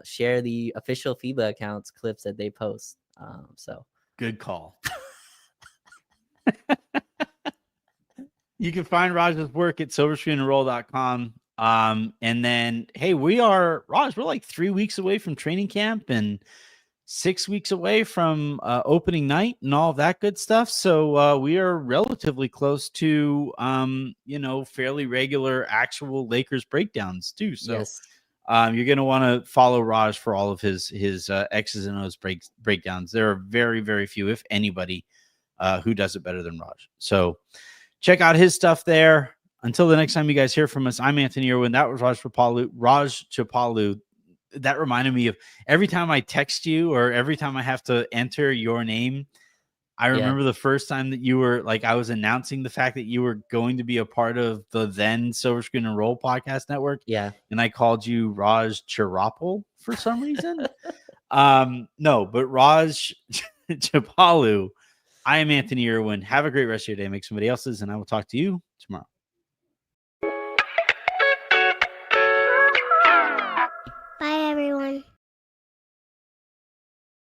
share the official FIBA accounts clips that they post. So good call. You can find Raj's work at silverscreenandroll.com. And then, hey, we're like 3 weeks away from training camp and 6 weeks away from opening night and all of that good stuff. So we are relatively close to, fairly regular actual Lakers breakdowns too. So yes. You're going to want to follow Raj for all of his X's and O's breakdowns. There are very, very few, if anybody, who does it better than Raj. So check out his stuff there. Until the next time you guys hear from us, I'm Anthony Irwin. That was Raj Chapalu. That reminded me of every time I text you or every time I have to enter your name. I remember the first time that you were like, I was announcing the fact that you were going to be a part of the then Silver Screen and Roll podcast network. Yeah. And I called you Raj Chirapal for some reason. No, but Raj Chapalu. I am Anthony Irwin. Have a great rest of your day. Make somebody else's, and I will talk to you tomorrow.